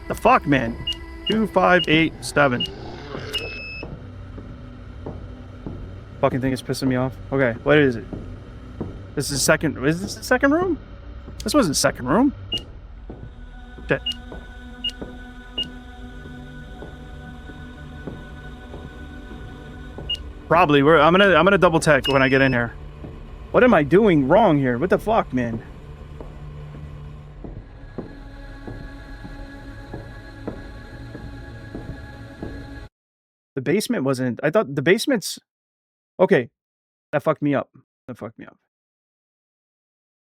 The fuck, man? 2587. Fucking thing is pissing me off. Okay, what is it? This is second. Is this the second room? This wasn't second room. Shit. Probably. I'm gonna double check when I get in here. What am I doing wrong here? What the fuck, man? The basement wasn't. I thought the basement's. Okay, that fucked me up. That fucked me up.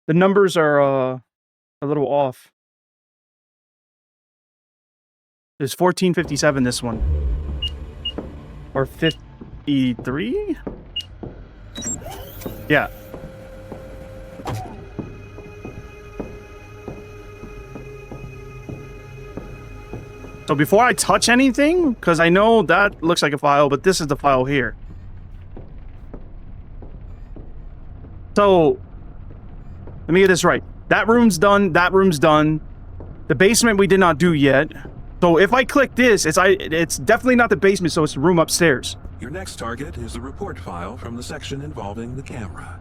The numbers are a little off. There's 1457 this one. Or 53? Yeah. So before I touch anything, because I know that looks like a file, but this is the file here. So, let me get this right. That room's done. That room's done. The basement we did not do yet. So if I click this, it's definitely not the basement, so it's the room upstairs. Your next target is the report file from the section involving the camera.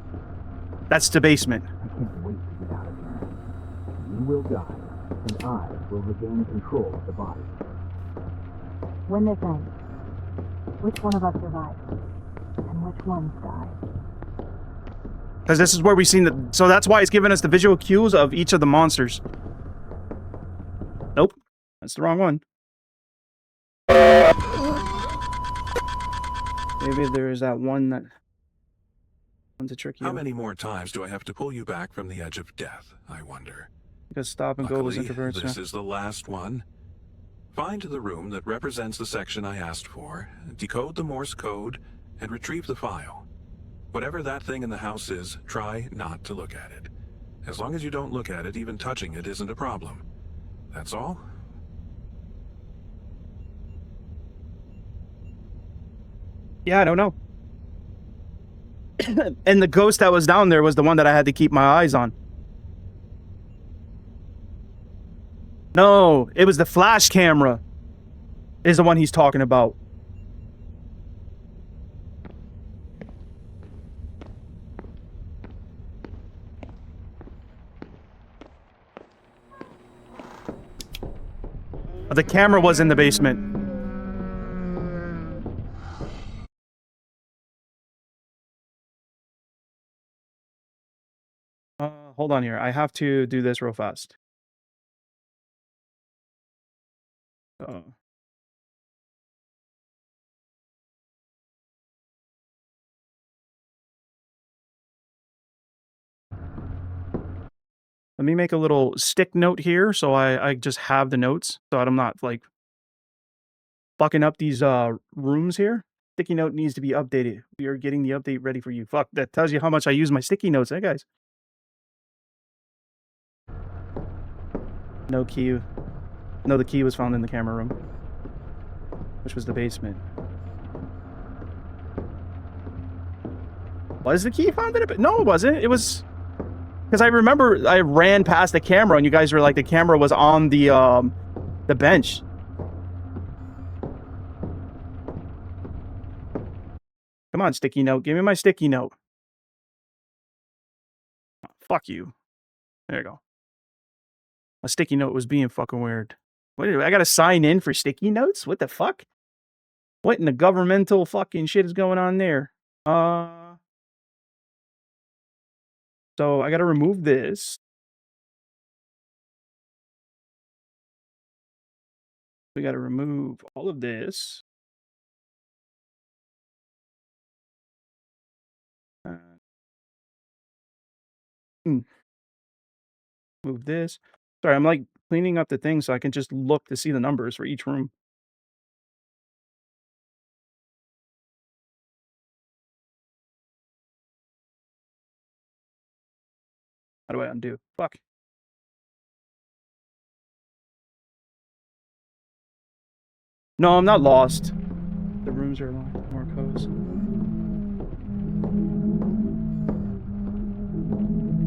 That's the basement. I can't wait to get out of here. You will die, and I will regain control of the body. When this ends, which one of us survives? And which ones die? Because this is where we've seen the... So that's why it's giving us the visual cues of each of the monsters. Nope. That's the wrong one. Maybe there is that one that... to trick you. How many more times do I have to pull you back from the edge of death, I wonder? Because stop and go was Luckily, introverts. this is the last one. Find the room that represents the section I asked for, decode the Morse code, and retrieve the file. Whatever that thing in the house is, try not to look at it. As long as you don't look at it, even touching it isn't a problem. That's all? Yeah, I don't know. And the ghost that was down there was the one that I had to keep my eyes on. No, it was the flash camera. Is the one he's talking about. The camera was in the basement. Hold on here. I have to do this real fast. Let me make a little stick note here so I just have the notes so I'm not like fucking up these rooms here. Sticky note needs to be updated. We are getting the update ready for you. Fuck, that tells you how much I use my sticky notes, eh guys? No key. No, the key was found in the camera room, which was the basement. Was the key found in it? No, it wasn't. It was... Because I remember I ran past the camera and you guys were like, the camera was on the bench. Come on, sticky note. Give me my sticky note. Oh, fuck you. There you go. A sticky note was being fucking weird. What? I gotta sign in for sticky notes? What the fuck? What in the governmental fucking shit is going on there? So I gotta remove this. We gotta remove all of this. Move this. Sorry, I'm like cleaning up the thing so I can just look to see the numbers for each room. How do I undo? Fuck. No, I'm not lost. The rooms are locked. More codes.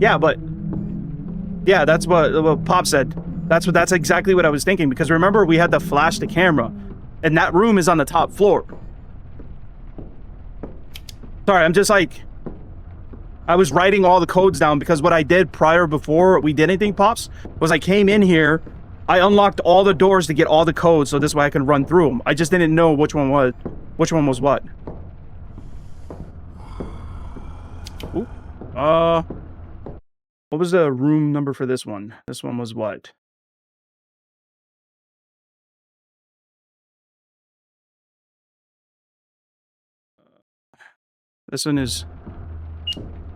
Yeah, but yeah, that's what Pop said. That's exactly what I was thinking, because remember we had to flash the camera, and that room is on the top floor. Sorry, I'm just like, I was writing all the codes down because what I did prior before we did anything, Pops, was I came in here, I unlocked all the doors to get all the codes so this way I can run through them. I just didn't know which one was what. Ooh. What was the room number for this one? This one was what? This one is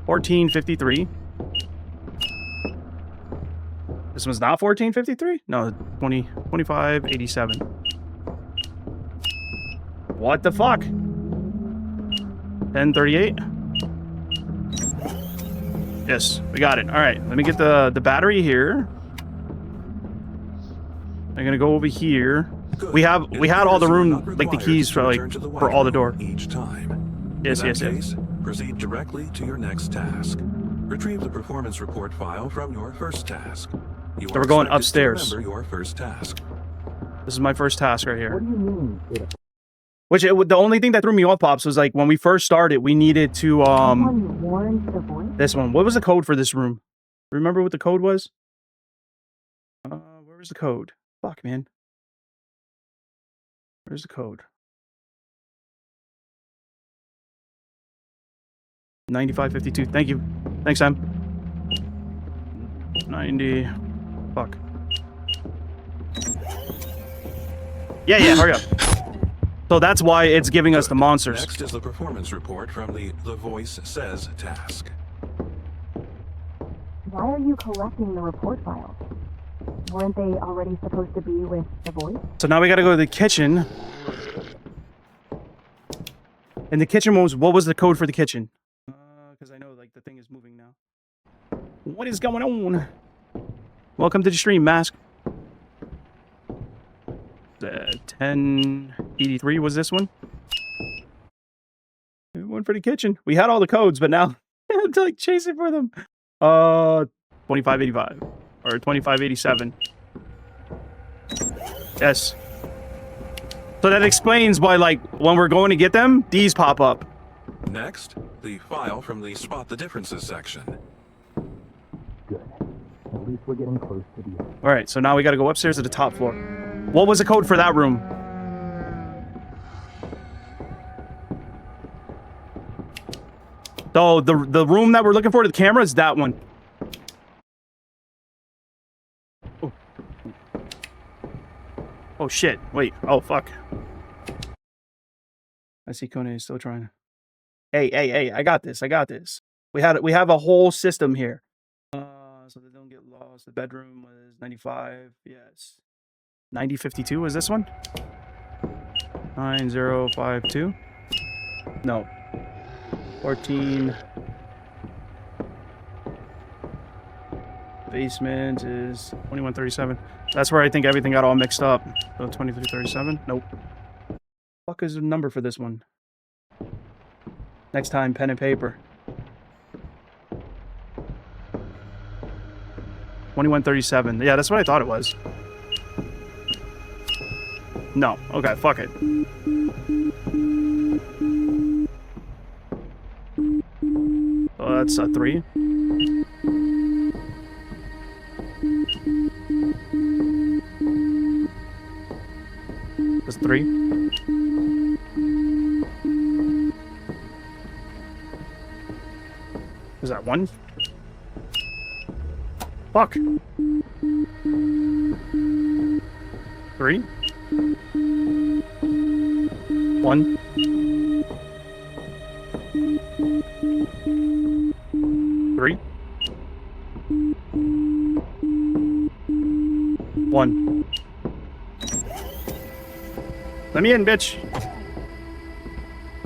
1453. This one's not 1453? No, 2587. What the fuck? 1038? Yes, we got it. All right, let me get the battery here. I'm gonna go over here. Good. We had all the room, like the Required keys to for return to the for white all the room door. each time. Yes, In that yes. case, proceed directly to your next task. Retrieve the performance report file from your first task. You So are we're going expected to upstairs. remember your first task. This is my first task right What here. do you mean? The only thing that threw me off, Pops, was like when we first started, we needed to Someone warned the voice? this one. What was the code for this room? Remember what the code was? Where was the code? Fuck, man. Where's the code? 9552. Thank you. Thanks, Sam. 90. Fuck. Yeah, hurry up. So that's why it's giving us the monsters. Next is the performance report from the Voice Says task. Why are you collecting the report files? Weren't they already supposed to be with the voice? So now we gotta go to the kitchen. And the kitchen was, what was the code for the kitchen? Because I know like the thing is moving now. What is going on? Welcome to the stream, Mask. 1083 was this one? One for the kitchen. We had all the codes, but now I have to like chase it for them. 2585 or 2587. Yes. So that explains why, like, when we're going to get them, these pop up. Next, the file from the Spot the Differences section. Good. At least we're getting close to the end. All right, so now we got to go upstairs to the top floor. What was the code for that room? So the room that we're looking for to the camera is that one. Oh. Oh shit! Wait. Oh fuck. I see Kone is still trying. Hey! I got this. We have a whole system here. So they don't get lost. The bedroom was 95. Yes. 9052 is this one? 9052. No. 14. Basement is 2137. That's where I think everything got all mixed up. So 2337. Nope. Fuck is the number for this one? Next time, pen and paper. 2137. Yeah, that's what I thought it was. No. Okay, fuck it. So that's a 3. That's 3. Is that 1? Fuck. 3. 1. 3. 1. Let me in, bitch.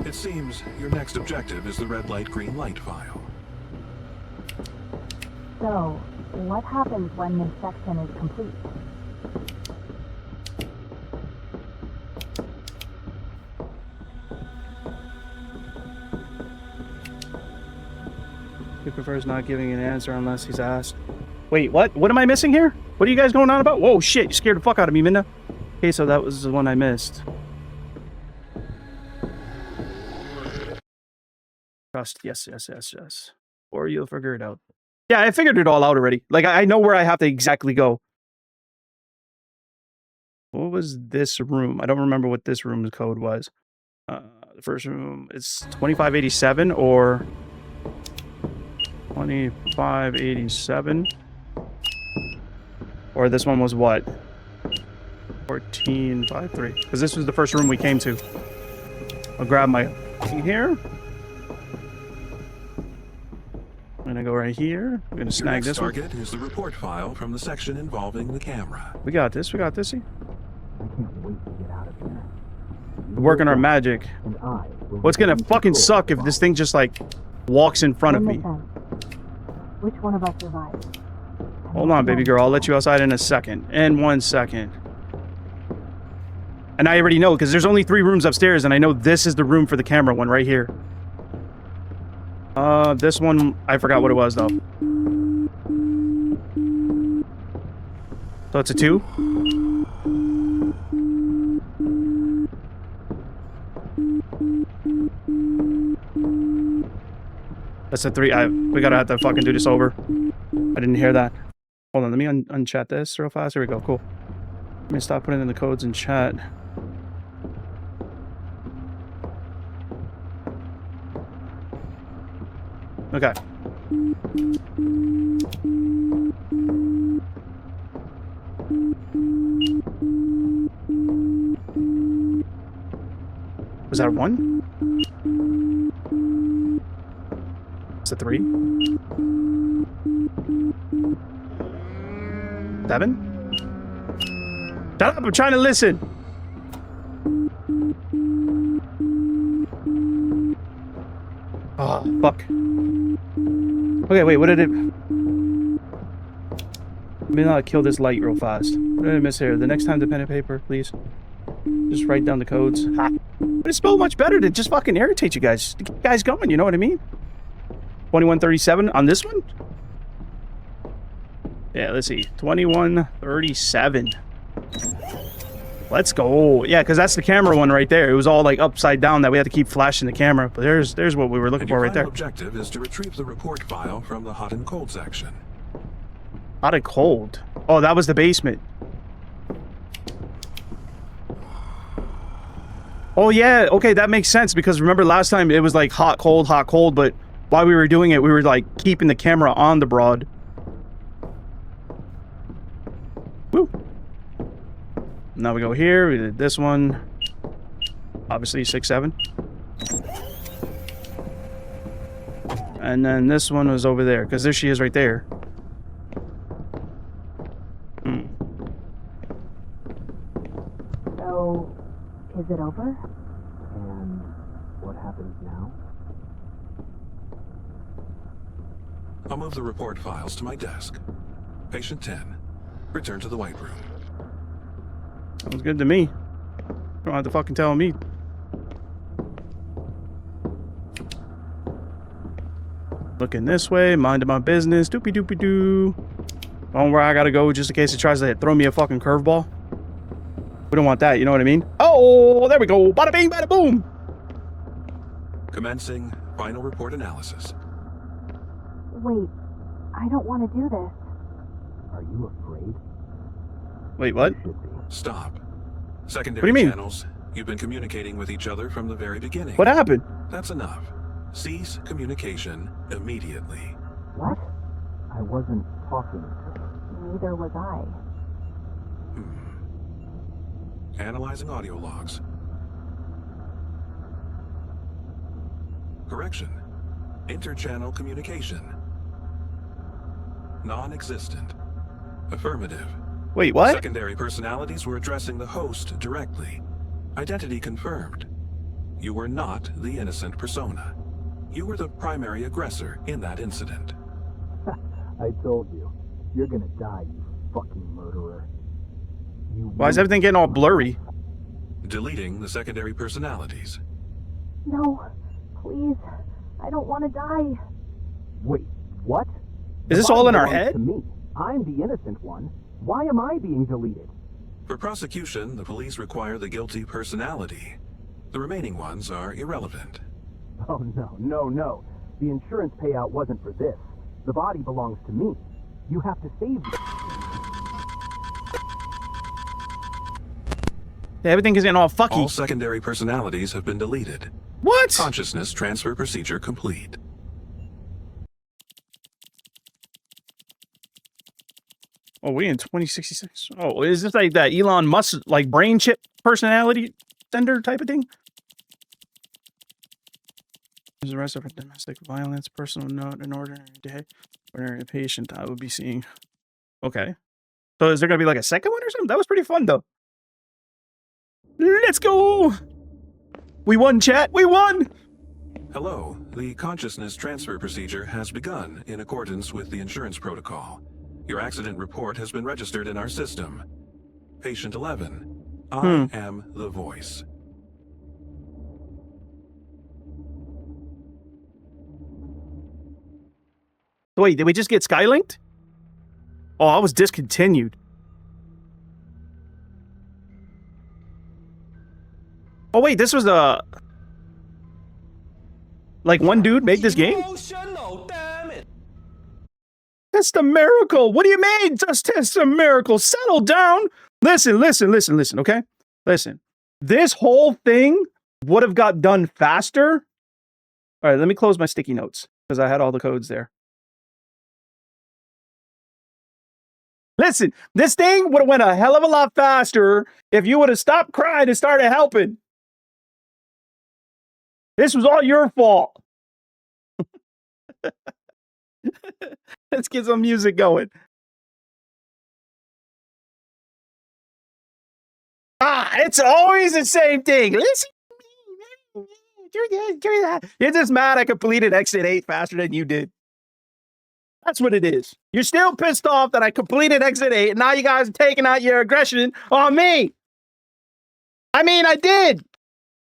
It seems your next objective is the red light, green light file. So, what happens when this section is complete? He prefers not giving an answer unless he's asked. Wait, what? What am I missing here? What are you guys going on about? Whoa, shit, you scared the fuck out of me, Minda. Okay, so that was the one I missed. Trust, yes. Or you'll figure it out. Yeah, I figured it all out already. Like, I know where I have to exactly go. What was this room? I don't remember what this room's code was. The first room, it's 2587 or 2587. Or this one was what? 1453. Because this was the first room we came to. I'll grab my thing here. I'm gonna go right here. I'm gonna snag this one. Your next target is the report file from the section involving the camera. We got this. We got this. See? I can't wait to get out of here. We're working our magic. And I will What's gonna regain fucking control suck of if the this thing just like walks in front of When me? this ends, which one of us survives? Hold on, baby girl. I'll let you outside in a second. In 1 second. And I already know, because there's only 3 rooms upstairs, and I know this is the room for the camera one right here. This one, I forgot what it was, though. So it's a 2? That's a 3. We gotta have to fucking do this over. I didn't hear that. Hold on, let me unchat this real fast. Here we go, cool. Let me stop putting in the codes in chat. Okay. Was that a 1? It's a 3? 7? Shut up, I'm trying to listen! Oh, fuck. Okay, wait, what did it... Let me not kill this light real fast. What did I miss here? The next time the pen and paper, please. Just write down the codes. Ha. But it's spelled much better to just fucking irritate you guys. To keep you guys going, you know what I mean? 2137 on this one? Yeah, let's see. 2137. Let's go. Yeah, because that's the camera one right there. It was all like upside down that we had to keep flashing the camera. But there's what we were looking for right there. Your final objective is to retrieve the report file from the hot and cold section. Hot and cold. Oh, that was the basement. Oh yeah, okay, that makes sense because remember last time it was like hot, cold, but while we were doing it, we were like keeping the camera on the broad. Woo. Now we go here, we did this one. Obviously 6, 7. And then this one was over there, because there she is right there. So, is it over? And what happens now? I'll move the report files to my desk. Patient 10. Return to the White Room. Sounds good to me. You don't have to fucking tell me. Looking this way, minding my business. Doopy doopy doo. On where I gotta go just in case it tries to throw me a fucking curveball. We don't want that, you know what I mean? Oh, there we go. Bada bing, bada boom. Commencing final report analysis. Wait, I don't want to do this. Are you afraid? Wait, what? You should be. Stop. Secondary mean? channels. You've been communicating with each other from the very beginning. What happened? That's enough. Cease communication immediately. What? I wasn't talking to her. Neither was I. Analyzing audio logs. Correction. Interchannel communication. Non-existent. Affirmative. Wait, what? Secondary personalities were addressing the host directly. Identity confirmed. You were not the innocent persona. You were the primary aggressor in that incident. I told you. You're gonna die, you fucking murderer. You Why is everything getting all blurry? Deleting the secondary personalities. No, please. I don't want to die. Wait, what? Is this The all in body our belongs head? To me. I'm the innocent one. Why am I being deleted? For prosecution, the police require the guilty personality. The remaining ones are irrelevant. Oh, no. The insurance payout wasn't for this. The body belongs to me. You have to save me. Everything is getting all fucky. All secondary personalities have been deleted. What? Consciousness transfer procedure complete. Oh, we in 2066. Oh, is this like that Elon Musk like brain chip personality sender type of thing? There's the rest of domestic violence, personal note, an ordinary day, ordinary patient I will be seeing. Okay. So is there gonna be like a second one or something? That was pretty fun though. Let's go! We won, chat. We won! Hello. The consciousness transfer procedure has begun in accordance with the insurance protocol. Your accident report has been registered in our system. Patient 11. I am the voice. Wait, did we just get Skylinked? Oh, I was discontinued. Oh wait, this was a like one dude made this game? Damn it. That's the miracle. What do you mean? Just test a miracle. Settle down. Listen, okay? Listen. This whole thing would have got done faster. All right, let me close my sticky notes because I had all the codes there. Listen, this thing would have went a hell of a lot faster if you would have stopped crying and started helping. This was all your fault. Let's get some music going. It's always the same thing. Listen. Do that. You're just mad I completed Exit 8 faster than you did. That's what it is. You're still pissed off that I completed Exit 8, and now you guys are taking out your aggression on me. I mean, I did.